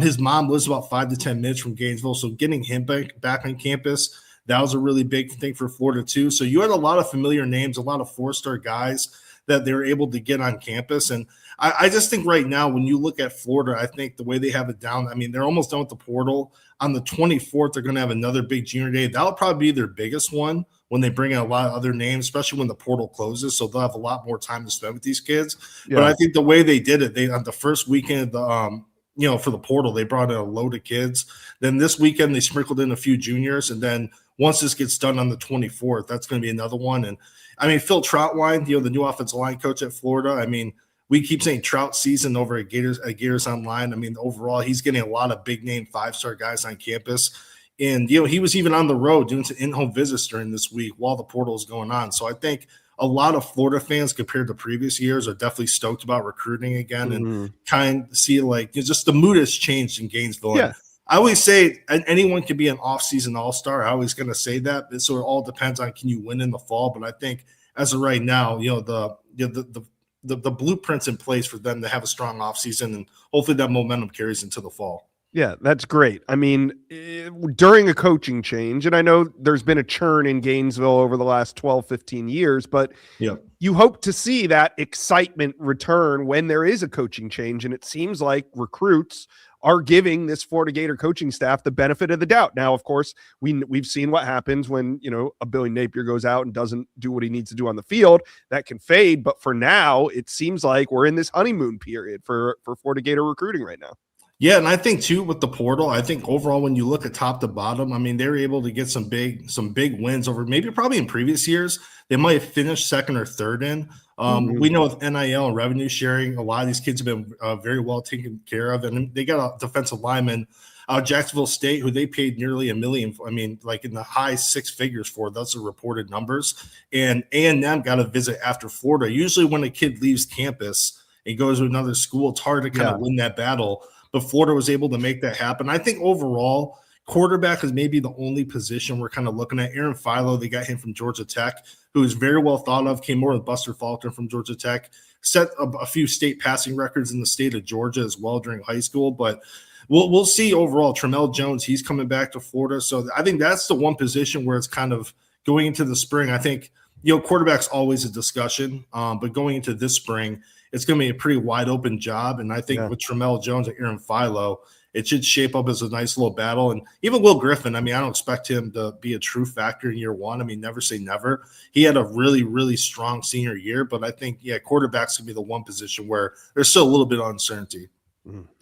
His mom lives about 5 to 10 minutes from Gainesville, so getting him back on campus, that was a really big thing for Florida too. So you had a lot of familiar names, a lot of four-star guys that they were able to get on campus. And I just think right now, when you look at Florida, I think the way they have it down, I mean, they're almost done with the portal. On the 24th, they're going to have another big junior day. That'll probably be their biggest one when they bring in a lot of other names, especially when the portal closes. So they'll have a lot more time to spend with these kids. Yeah. But I think the way they did it, they on the first weekend of the for the portal, they brought in a load of kids. Then this weekend, they sprinkled in a few juniors. And then once this gets done on the 24th, that's going to be another one. And I mean, Phil Troutwine, the new offensive line coach at Florida. I mean, we keep saying Trout season over at Gators Online. I mean, overall, he's getting a lot of big name 5-star guys on campus. And, he was even on the road doing some in-home visits during this week while the portal is going on. So I think a lot of Florida fans compared to previous years are definitely stoked about recruiting again and kind of see just the mood has changed in Gainesville. Yeah. I always say anyone can be an off-season all-star. I always going to say that. So it all depends on can you win in the fall. But I think as of right now, the blueprint's in place for them to have a strong offseason, and hopefully that momentum carries into the fall. Yeah, that's great. I mean, during a coaching change, and I know there's been a churn in Gainesville over the last 12, 15 years, but you hope to see that excitement return when there is a coaching change. And it seems like recruits are giving this Florida Gator coaching staff the benefit of the doubt. Now, of course, we've seen what happens when, a Billy Napier goes out and doesn't do what he needs to do on the field. That can fade. But for now, it seems like we're in this honeymoon period for Florida Gator recruiting right now. Yeah, and I think too with the portal, I think overall when you look at top to bottom, I mean, they were able to get some big wins over probably in previous years. They might have finished second or third in. We know with NIL and revenue sharing, a lot of these kids have been very well taken care of, and they got a defensive lineman out of Jacksonville State who they paid nearly $1 million. I mean, like in the high 6 figures for. Those are reported numbers. And A&M got a visit after Florida. Usually when a kid leaves campus and goes to another school, it's hard to kind of win that battle. But Florida was able to make that happen. I think overall, quarterback is maybe the only position we're kind of looking at. Aaron Philo, they got him from Georgia Tech, who is very well thought of, came more with Buster Faulkner from Georgia Tech, set a few state passing records in the state of Georgia as well during high school. But we'll see overall. Tramel Jones, he's coming back to Florida. So I think that's the one position where it's kind of going into the spring. I think, quarterback's always a discussion, but going into this spring, it's going to be a pretty wide open job. And I think with Tramel Jones and Aaron Philo, it should shape up as a nice little battle. And even Will Griffin, I mean, I don't expect him to be a true factor in year one. I mean, never say never. He had a really, really strong senior year, but I think, quarterback's going to be the one position where there's still a little bit of uncertainty.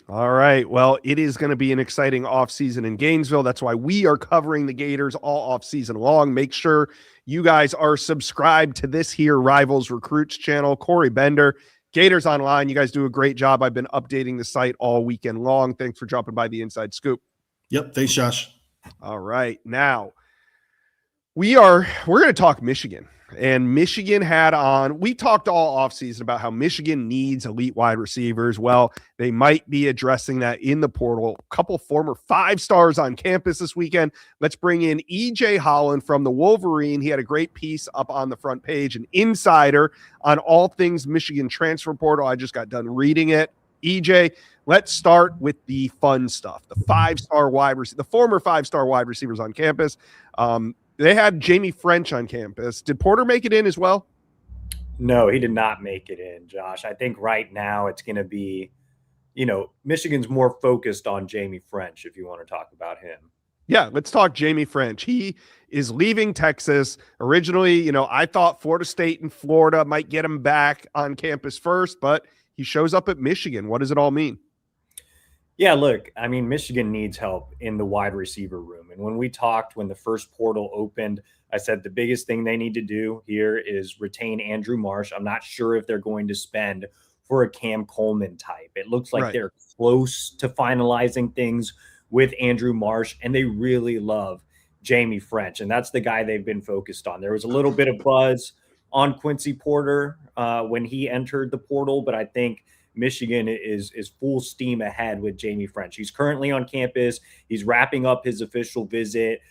All right. Well, it is going to be an exciting offseason in Gainesville. That's why we are covering the Gators all offseason long. Make sure you guys are subscribed to this here Rivals Recruits channel. Corey Bender, Gators Online, you guys do a great job. I've been updating the site all weekend long. Thanks for dropping by the Inside Scoop. Yep. Thanks, Josh. All right. Now, we're going to talk Michigan. And Michigan we talked all offseason about how Michigan needs elite wide receivers. Well, they might be addressing that in the portal. A couple former 5-stars on campus this weekend. Let's bring in EJ Holland from the Wolverine. He had a great piece up on the front page, an insider on all things Michigan transfer portal. I just got done reading it. EJ, let's start with the fun stuff. The 5-star the former 5-star wide receivers on campus. They had Jamie French on campus. Did Porter make it in as well? No, he did not make it in, Josh. I think right now it's going to be, Michigan's more focused on Jamie French, if you want to talk about him. Yeah, let's talk Jamie French. He is leaving Texas. Originally, I thought Florida State and Florida might get him back on campus first, but he shows up at Michigan. What does it all mean? Yeah, look, I mean, Michigan needs help in the wide receiver room. And when we talked, when the first portal opened, I said the biggest thing they need to do here is retain Andrew Marsh. I'm not sure if they're going to spend for a Cam Coleman type. It looks like they're close to finalizing things with Andrew Marsh, and they really love Jamie French. And that's the guy they've been focused on. There was a little bit of buzz on Quincy Porter when he entered the portal, but I think Michigan is full steam ahead with Jamie French. He's currently on campus. He's wrapping up his official visit.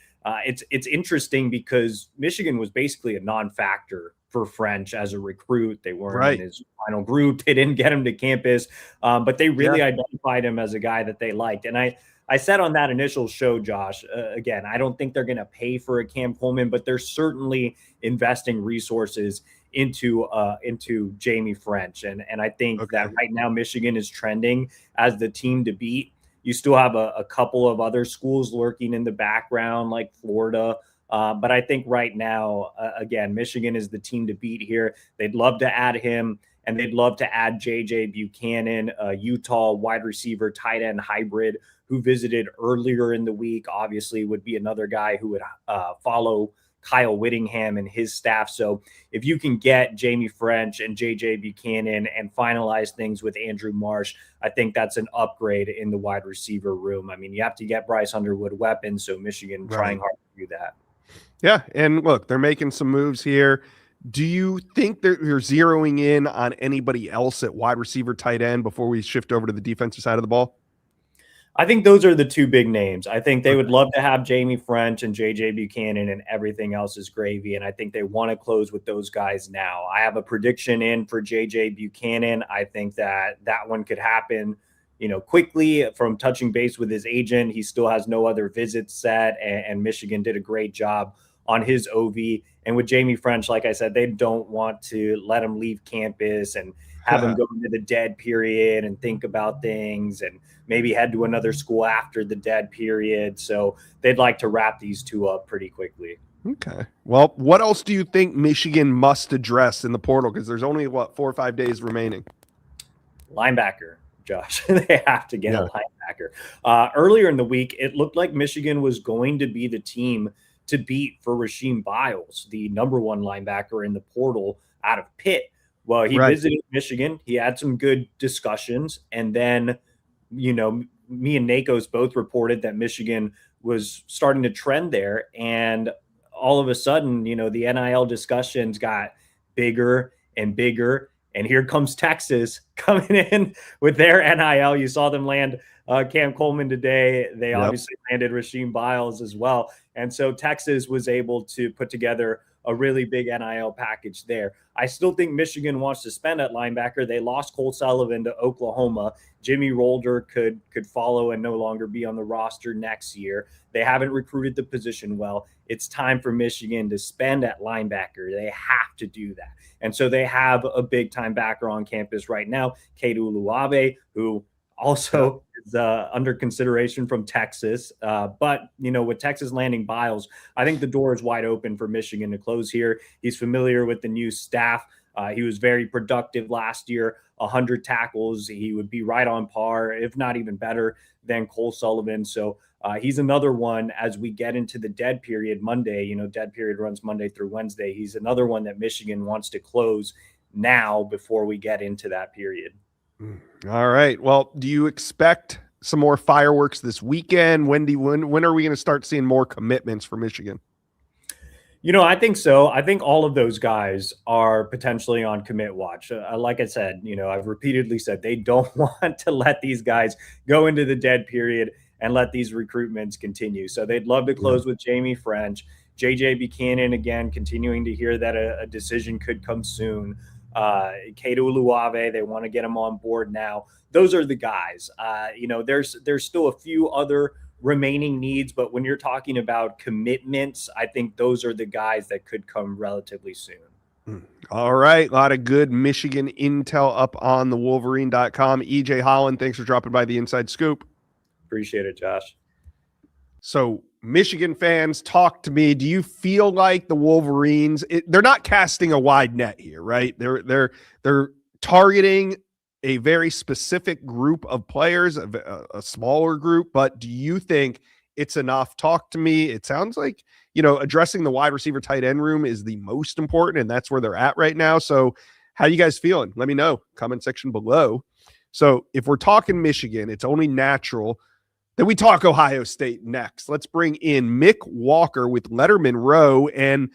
It's interesting because Michigan was basically a non-factor for French as a recruit. They weren't in his final group. They didn't get him to campus, but they really identified him as a guy that they liked. And I said on that initial show, Josh, again, I don't think they're going to pay for a Cam Coleman, but they're certainly investing resources into Jamie French. And I think that right now Michigan is trending as the team to beat. You still have a couple of other schools lurking in the background like Florida. But I think right now, again, Michigan is the team to beat here. They'd love to add him, and they'd love to add J.J. Buchanan, Utah wide receiver, tight end hybrid, who visited earlier in the week. Obviously would be another guy who would follow Kyle Whittingham and his staff. So if you can get Jamie French and J.J. Buchanan and finalize things with Andrew Marsh, I think that's an upgrade in the wide receiver room. I mean, you have to get Bryce Underwood weapons, so Michigan trying hard to do that. Yeah, and look, they're making some moves here. Do you think that you're zeroing in on anybody else at wide receiver, tight end before we shift over to the defensive side of the ball? I think those are the two big names. I think they would love to have Jamie French and J.J. Buchanan, and everything else is gravy. And I think they want to close with those guys now. I have a prediction in for J.J. Buchanan. I think that one could happen, quickly from touching base with his agent. He still has no other visits set, and Michigan did a great job on his OV. And with Jamie French, like I said, they don't want to let him leave campus and have him go into the dead period and think about things and maybe head to another school after the dead period. So they'd like to wrap these two up pretty quickly. Okay. Well, what else do you think Michigan must address in the portal? Because there's only, 4 or 5 days remaining. Linebacker, Josh. They have to get a linebacker. Earlier in the week, it looked like Michigan was going to be the team to beat for Rasheem Biles, the number one linebacker in the portal out of Pitt. Well, he visited Michigan. He had some good discussions. And then, me and Nakos both reported that Michigan was starting to trend there. And all of a sudden, the NIL discussions got bigger and bigger. And here comes Texas coming in with their NIL. You saw them land Cam Coleman today. They obviously landed Rasheem Biles as well. And so Texas was able to put together a really big NIL package there. I still think Michigan wants to spend at linebacker. They lost Cole Sullivan to Oklahoma. Jimmy Rolder could follow and no longer be on the roster next year. They haven't recruited the position well. It's time for Michigan to spend at linebacker. They have to do that. And so they have a big-time backer on campus right now, Kate Uluave, who also is under consideration from Texas. But, with Texas landing Biles, I think the door is wide open for Michigan to close here. He's familiar with the new staff. He was very productive last year, 100 tackles. He would be right on par, if not even better than Cole Sullivan. So he's another one as we get into the dead period Monday. Dead period runs Monday through Wednesday. He's another one that Michigan wants to close now before we get into that period. All right. Well, do you expect some more fireworks this weekend? When are we going to start seeing more commitments for Michigan? I think so. I think all of those guys are potentially on commit watch. Like I said, I've repeatedly said they don't want to let these guys go into the dead period and let these recruitments continue. So they'd love to close with Jamie French, J.J. Buchanan, again, continuing to hear that a decision could come soon. Kate Uluave, they want to get him on board now. Those are the guys. There's still a few other remaining needs, but when you're talking about commitments, I think those are the guys that could come relatively soon. All right. A lot of good Michigan intel up on the Wolverine.com. EJ Holland, thanks for dropping by the Inside Scoop. Appreciate it, Josh. So Michigan fans, talk to me. Do you feel like the Wolverines, they're not casting a wide net here, right? They're targeting a very specific group of players, a smaller group, but do you think it's enough? Talk to me. It sounds like, addressing the wide receiver tight end room is the most important, and that's where they're at right now. So how you guys feeling? Let me know. Comment section below. So if we're talking Michigan, it's only natural that we talk Ohio State next. Let's bring in Mick Walker with Letterman Row. And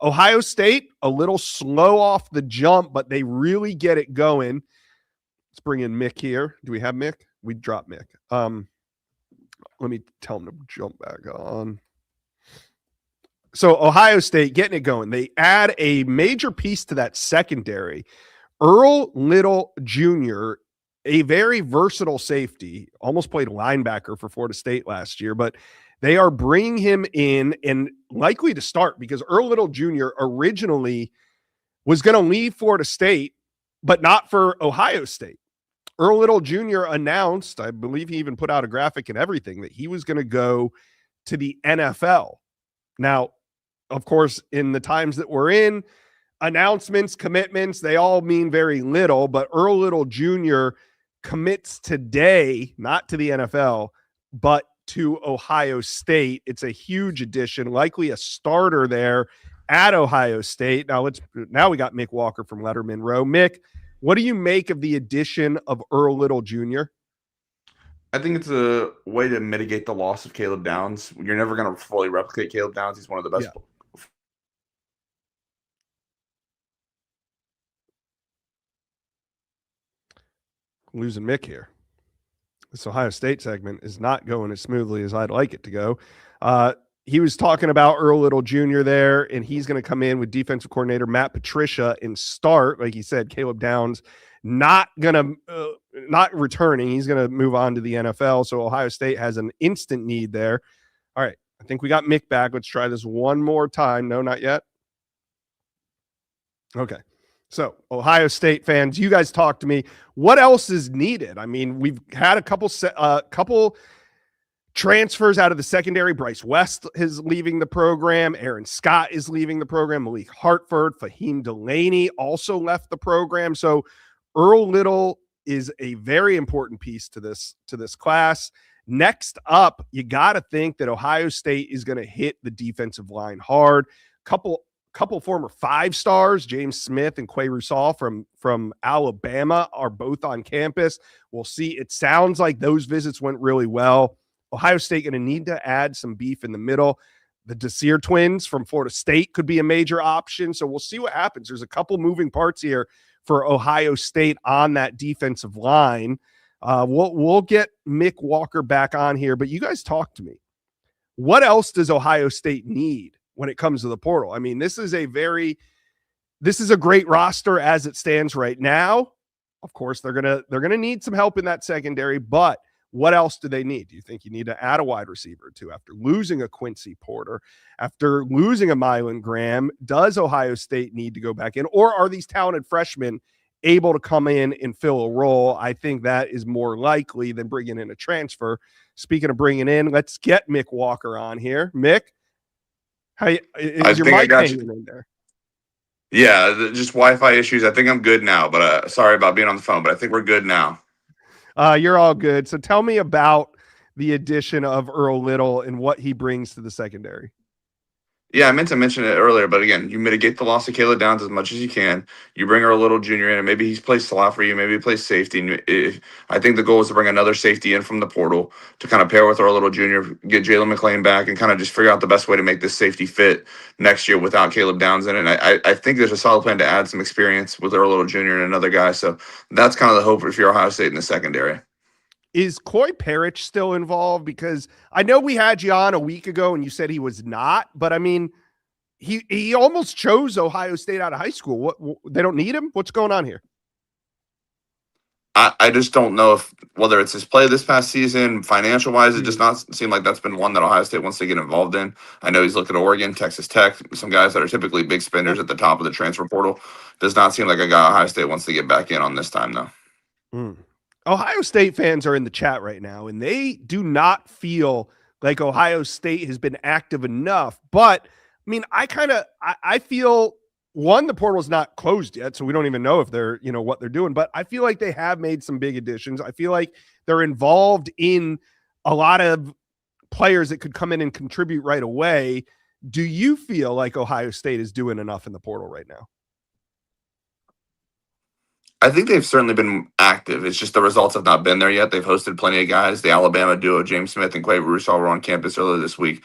Ohio State, a little slow off the jump, but they really get it going. Let's bring in Mick here. Do we have Mick? We dropped Mick. Let me tell him to jump back on. So Ohio State getting it going. They add a major piece to that secondary. Earl Little Jr., a very versatile safety, almost played linebacker for Florida State last year, but they are bringing him in and likely to start because Earl Little Jr. originally was going to leave Florida State, but not for Ohio State. Earl Little Jr. announced, I believe he even put out a graphic and everything, that he was going to go to the NFL. Now, of course, in the times that we're in, announcements, commitments, they all mean very little, but Earl Little Jr. commits today, not to the NFL, but to Ohio State. It's a huge addition, likely a starter there at Ohio State. Now we got Mick Walker from Letterman Row. Mick, what do you make of the addition of Earl Little Jr.? I think it's a way to mitigate the loss of Caleb Downs. You're never going to fully replicate Caleb Downs. He's one of the best. Yeah. Losing Mick here. This Ohio State segment is not going as smoothly as I'd like it to go. He was talking about Earl Little Jr. there, and he's going to come in with defensive coordinator Matt Patricia and start. Like he said, Caleb Downs not returning. He's going to move on to the NFL. So Ohio State has an instant need there. All right. I think we got Mick back. Let's try this one more time. No, not yet. Okay. So Ohio State fans, you guys talk to me. What else is needed? I mean, we've had a couple transfers out of the secondary. Bryce West is leaving the program. Aaron Scott is leaving the program. Malik Hartford, Fahim Delaney also left the program. So Earl Little is a very important piece to this class. Next up, you got to think that Ohio State is going to hit the defensive line hard. Couple former 5-stars, James Smith and Quay Rusal from Alabama, are both on campus. We'll see. It sounds like those visits went really well. Ohio State going to need to add some beef in the middle. The Desir twins from Florida State could be a major option. So we'll see what happens. There's a couple moving parts here for Ohio State on that defensive line. We'll get Mick Walker back on here, but you guys talk to me. What else does Ohio State need when it comes to the portal? I mean, this is a great roster as it stands right now. Of course, they're gonna need some help in that secondary, but what else do they need? Do you think you need to add a wide receiver or two after losing a Quincy Porter, after losing a Mylan Graham? Does Ohio State need to go back in, or are these talented freshmen able to come in and fill a role? I think that is more likely than bringing in a transfer. Speaking of bringing in, let's get Mick Walker on here. Mick, is your mic hanging in there? Yeah, just Wi-Fi issues. I think I'm good now, but sorry about being on the phone, but I think we're good now. You're all good. So tell me about the addition of Earl Little and what he brings to the secondary. Yeah, I meant to mention it earlier, but again, you mitigate the loss of Caleb Downs as much as you can. You bring Earl Little Jr. in, and maybe he plays slot for you, maybe he plays safety. And I think the goal is to bring another safety in from the portal to kind of pair with Earl Little Jr., get Jalen McClain back, and kind of just figure out the best way to make this safety fit next year without Caleb Downs in it. And I think there's a solid plan to add some experience with Earl Little Jr. and another guy. So that's kind of the hope if you're Ohio State in the secondary. Is Coy Parrish still involved? Because I know we had you on a week ago and you said he was not, but I mean, he almost chose Ohio State out of high school. What, they don't need him? What's going on here? I just don't know whether it's his play this past season, financial wise, it does not seem like that's been one that Ohio State wants to get involved in. I know he's looked at Oregon, Texas Tech, some guys that are typically big spenders at the top of the transfer portal. Does not seem like a guy Ohio State wants to get back in on this time, though. Ohio State fans are in the chat right now, and they do not feel like Ohio State has been active enough. But I mean, I feel, one, the portal is not closed yet, so we don't even know if they're, what they're doing. But I feel like they have made some big additions. I feel like they're involved in a lot of players that could come in and contribute right away. Do you feel like Ohio State is doing enough in the portal right now? I think they've certainly been active. It's just the results have not been there yet. They've hosted plenty of guys. The Alabama duo, James Smith and Quay Rusal, were on campus earlier this week.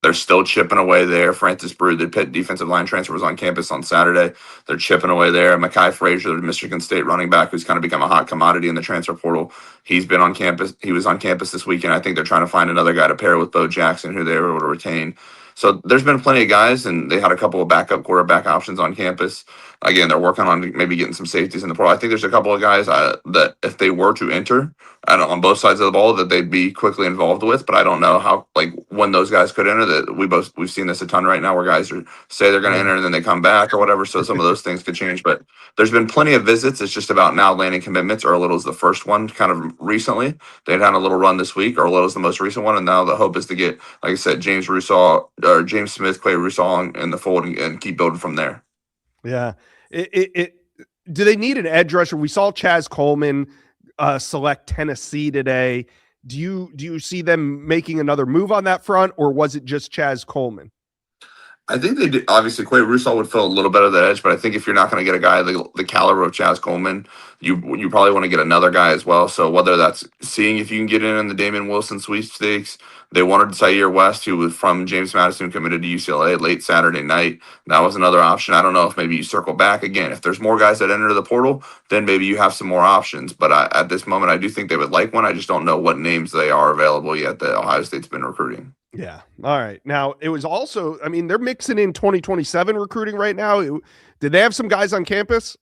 They're still chipping away there. Francis Brew, the Pitt defensive line transfer, was on campus on Saturday. They're chipping away there. Mekhi Frazier, the Michigan State running back, who's kind of become a hot commodity in the transfer portal. He's been on campus. He was on campus this weekend. I think they're trying to find another guy to pair with Bo Jackson, who they were able to retain. So there's been plenty of guys, and they had a couple of backup quarterback options on campus. Again, they're working on maybe getting some safeties in the portal. I think there's a couple of guys that if they were to enter, on both sides of the ball, that they'd be quickly involved with. But I don't know how, like, when those guys could enter. That we've seen this a ton right now, where guys say they're going to enter and then they come back or whatever. So some of those things could change. But there's been plenty of visits. It's just about now landing commitments. Orlando is the first one, kind of recently. They'd had a little run this week. Orlando is the most recent one, and now the hope is to get, like I said, James Smith, Clay Rousseau in the fold and keep building from there. Yeah. Do they need an edge rusher? We saw Chaz Coleman select Tennessee today. Do you see them making another move on that front, or was it just Chaz Coleman? I think they did. Obviously, Clay Rousseau would fill a little bit of the edge, but I think if you're not going to get a guy the caliber of Chaz Coleman, you probably want to get another guy as well. So whether that's seeing if you can get in the Damon Wilson sweepstakes, they wanted Zaire West, who was from James Madison, committed to UCLA late Saturday night. That was another option. I don't know if maybe you circle back again. If there's more guys that enter the portal, then maybe you have some more options. But at this moment, I do think they would like one. I just don't know what names they are available yet that Ohio State's been recruiting. Yeah. All right. Now, it was also, I mean, they're mixing in 2027 recruiting right now. Did they have some guys on campus?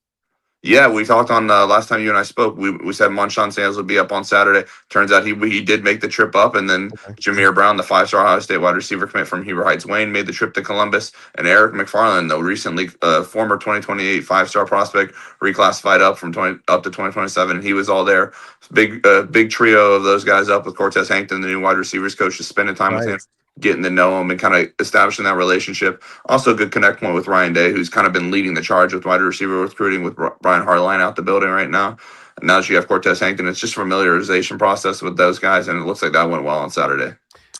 Yeah, we talked on last time you and I spoke. We said Munshawn Sales would be up on Saturday. Turns out he did make the trip up, and then Jameer Brown, the 5-star Ohio State wide receiver commit from Heber Heights Wayne, made the trip to Columbus. And Eric McFarland, the recently former 2028 5-star prospect, reclassified up to 2027, and he was all there. Big trio of those guys up with Cortez Hankton, the new wide receivers coach, just spending time with him, getting to know him and kind of establishing that relationship. Also a good connect point with Ryan Day, who's kind of been leading the charge with wide receiver recruiting with Brian Hartline out the building right now. And now that you have Cortez Hankton, it's just a familiarization process with those guys, and it looks like that went well on Saturday.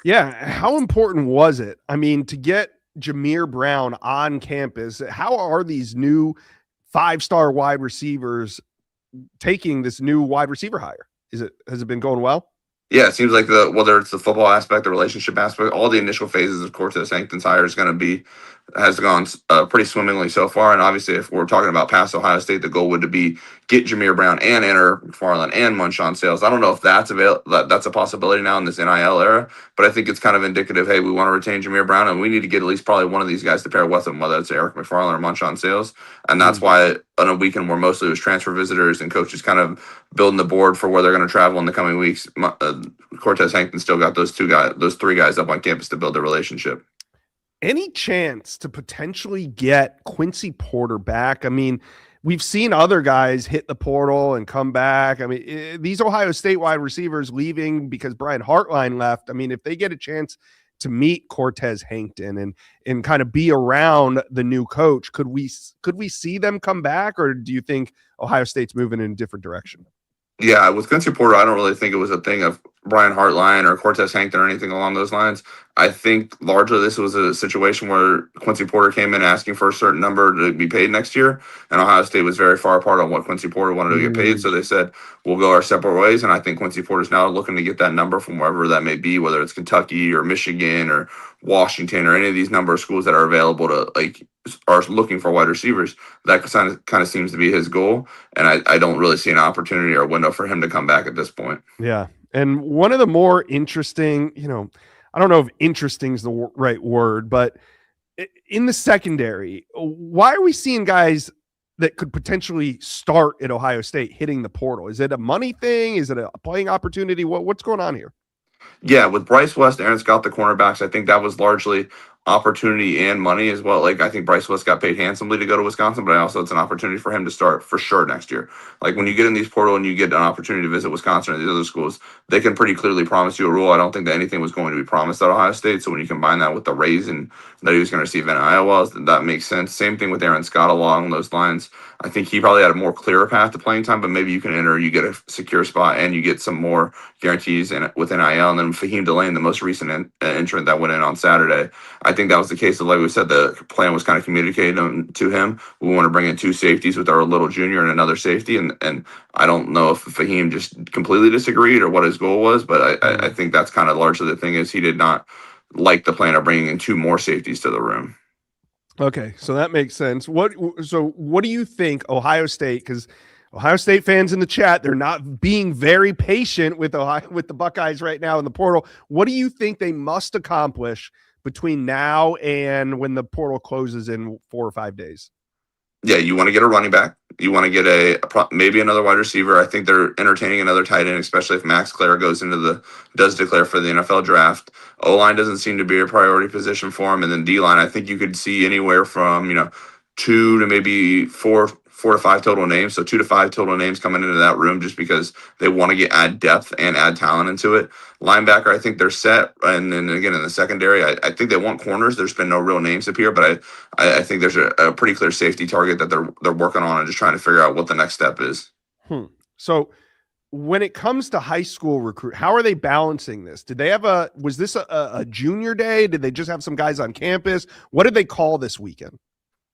Yeah. How important was it? I mean, to get Jameer Brown on campus, how are these new 5-star wide receivers taking this new wide receiver hire? Has it been going well? Yeah, it seems like whether it's the football aspect, the relationship aspect, all the initial phases of Cortez Hankton's hire has gone pretty swimmingly so far. And obviously, if we're talking about past Ohio State, the goal would to be get Jameer Brown and enter McFarland and Munshawn Sales. I don't know if that's that's a possibility now in this NIL era, but I think it's kind of indicative. Hey, we want to retain Jameer Brown, and we need to get at least probably one of these guys to pair with him, whether it's Eric McFarland or Munshawn Sales. And that's why on a weekend where mostly it was transfer visitors and coaches kind of building the board for where they're going to travel in the coming weeks, Cortez Hankton still got those 3 guys up on campus to build a relationship. Any chance to potentially get Quincy Porter back? I mean, we've seen other guys hit the portal and come back. I mean, these Ohio State wide receivers leaving because Brian Hartline left. I mean, if they get a chance to meet Cortez Hankton and kind of be around the new coach, could we see them come back, or do you think Ohio State's moving in a different direction? Yeah, with Quincy Porter, I don't really think it was a thing of Brian Hartline or Cortez Hankton or anything along those lines. I think largely this was a situation where Quincy Porter came in asking for a certain number to be paid next year, and Ohio State was very far apart on what Quincy Porter wanted to get paid. So they said, we'll go our separate ways, and I think Quincy Porter's now looking to get that number from wherever that may be, whether it's Kentucky or Michigan or Washington or any of these number of schools that are available to are looking for wide receivers. That kind of seems to be his goal, and I don't really see an opportunity or a window for him to come back at this point. Yeah, and one of the more interesting, I don't know if interesting is the right word, but in the secondary, why are we seeing guys that could potentially start at Ohio State hitting the portal? Is it a money thing? Is it a playing opportunity? What's going on here? Yeah, with Bryce West, Aaron Scott, the cornerbacks, I think that was largely opportunity and money as well. Like, I think Bryce West got paid handsomely to go to Wisconsin, but also it's an opportunity for him to start for sure next year. Like, when you get in these portal and you get an opportunity to visit Wisconsin or these other schools, they can pretty clearly promise you a role. I don't think that anything was going to be promised at Ohio State. So when you combine that with the raise and that he was going to receive NIL, that makes sense. Same thing with Aaron Scott along those lines. I think he probably had a more clearer path to playing time, but maybe you can enter, you get a secure spot, and you get some more guarantees with NIL. And then Fahim Delane, the most recent entrant that went in on Saturday, I think that was the case of, like we said, the plan was kind of communicated to him. We want to bring in 2 safeties with our little junior and another safety. And I don't know if Fahim just completely disagreed or what his goal was, but I think that's kind of largely the thing is he did not like the plan of bringing in 2 more safeties to the room. Okay, so that makes sense. What do you think Ohio State, because Ohio State fans in the chat, they're not being very patient with the Buckeyes right now in the portal. What do you think they must accomplish between now and when the portal closes in 4 or 5 days? Yeah, you want to get a running back. You want to get maybe another wide receiver. I think they're entertaining another tight end, especially if Max Clare does declare for the NFL draft. O-line doesn't seem to be a priority position for him, and then D-line, I think you could see anywhere from 2 to maybe 4 to 5 total names. So 2 to 5 total names coming into that room just because they want to add depth and add talent into it. Linebacker, I think they're set. And then again, in the secondary, I think they want corners. There's been no real names appear, but I think there's a pretty clear safety target that they're working on and just trying to figure out what the next step is. So when it comes to high school recruit, how are they balancing this? Did they have was this a junior day? Did they just have some guys on campus? What did they call this weekend?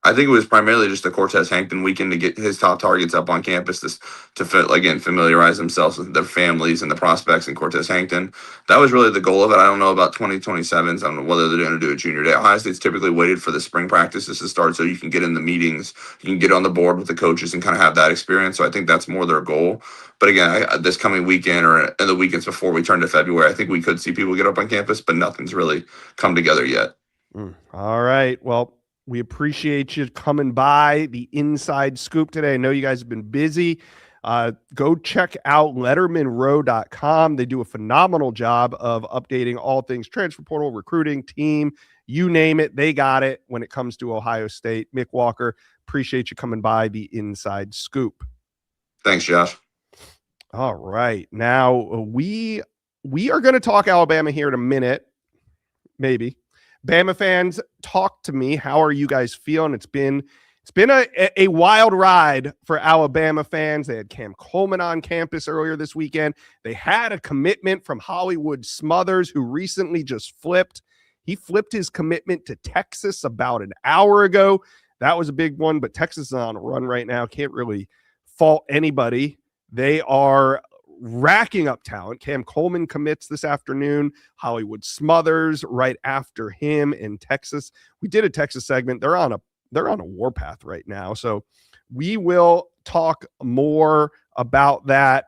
I think it was primarily just the Cortez Hankton weekend to get his top targets up on campus to familiarize themselves with their families and the prospects in Cortez Hankton. That was really the goal of it. I don't know about 2027s. I don't know whether they're going to do a junior day. Ohio State's typically waited for the spring practices to start so you can get in the meetings, you can get on the board with the coaches and kind of have that experience. So I think that's more their goal. But again, this coming weekend or in the weekends before we turn to February, I think we could see people get up on campus, but nothing's really come together yet. All right. Well, we appreciate you coming by the Inside Scoop today. I know you guys have been busy. Go check out lettermanrow.com. They do a phenomenal job of updating all things transfer portal, recruiting, team, you name it. They got it when it comes to Ohio State. Mick Walker, appreciate you coming by the Inside Scoop. Thanks, Josh. All right. Now we are going to talk Alabama here in a minute, maybe. Bama fans, talk to me. How are you guys feeling? It's been a wild ride for Alabama fans. They had Cam Coleman on campus earlier this weekend. They had a commitment from Hollywood Smothers, who recently just flipped. He flipped his commitment to Texas about an hour ago. That was a big one, but Texas is on a run right now. Can't really fault anybody. They are racking up talent. Cam Coleman commits this afternoon. Hollywood Smothers right after him in Texas. We did a Texas segment. They're on a warpath right now. So we will talk more about that.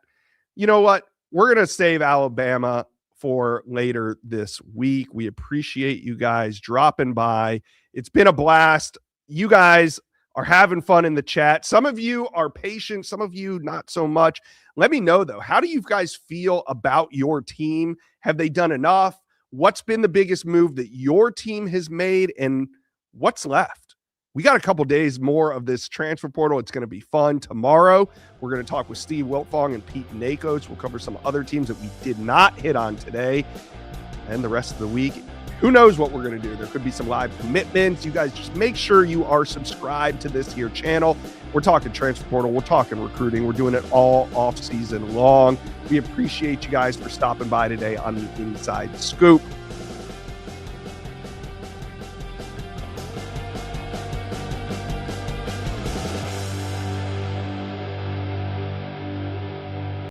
You know what? We're going to save Alabama for later this week. We appreciate you guys dropping by. It's been a blast. You guys are having fun in the chat. Some of you are patient, some of you not so much. Let me know, though. How do you guys feel about your team? Have they done enough? What's been the biggest move that your team has made, and what's left? We got a couple days more of this transfer portal. It's going to be fun. Tomorrow, we're going to talk with Steve Wiltfong and Pete Nakos. We'll cover some other teams that we did not hit on today. And the rest of the week, who knows what we're going to do? There could be some live commitments. You guys just make sure you are subscribed to this here channel. We're talking transfer portal. We're talking recruiting. We're doing it all off season long. We appreciate you guys for stopping by today on the Inside Scoop.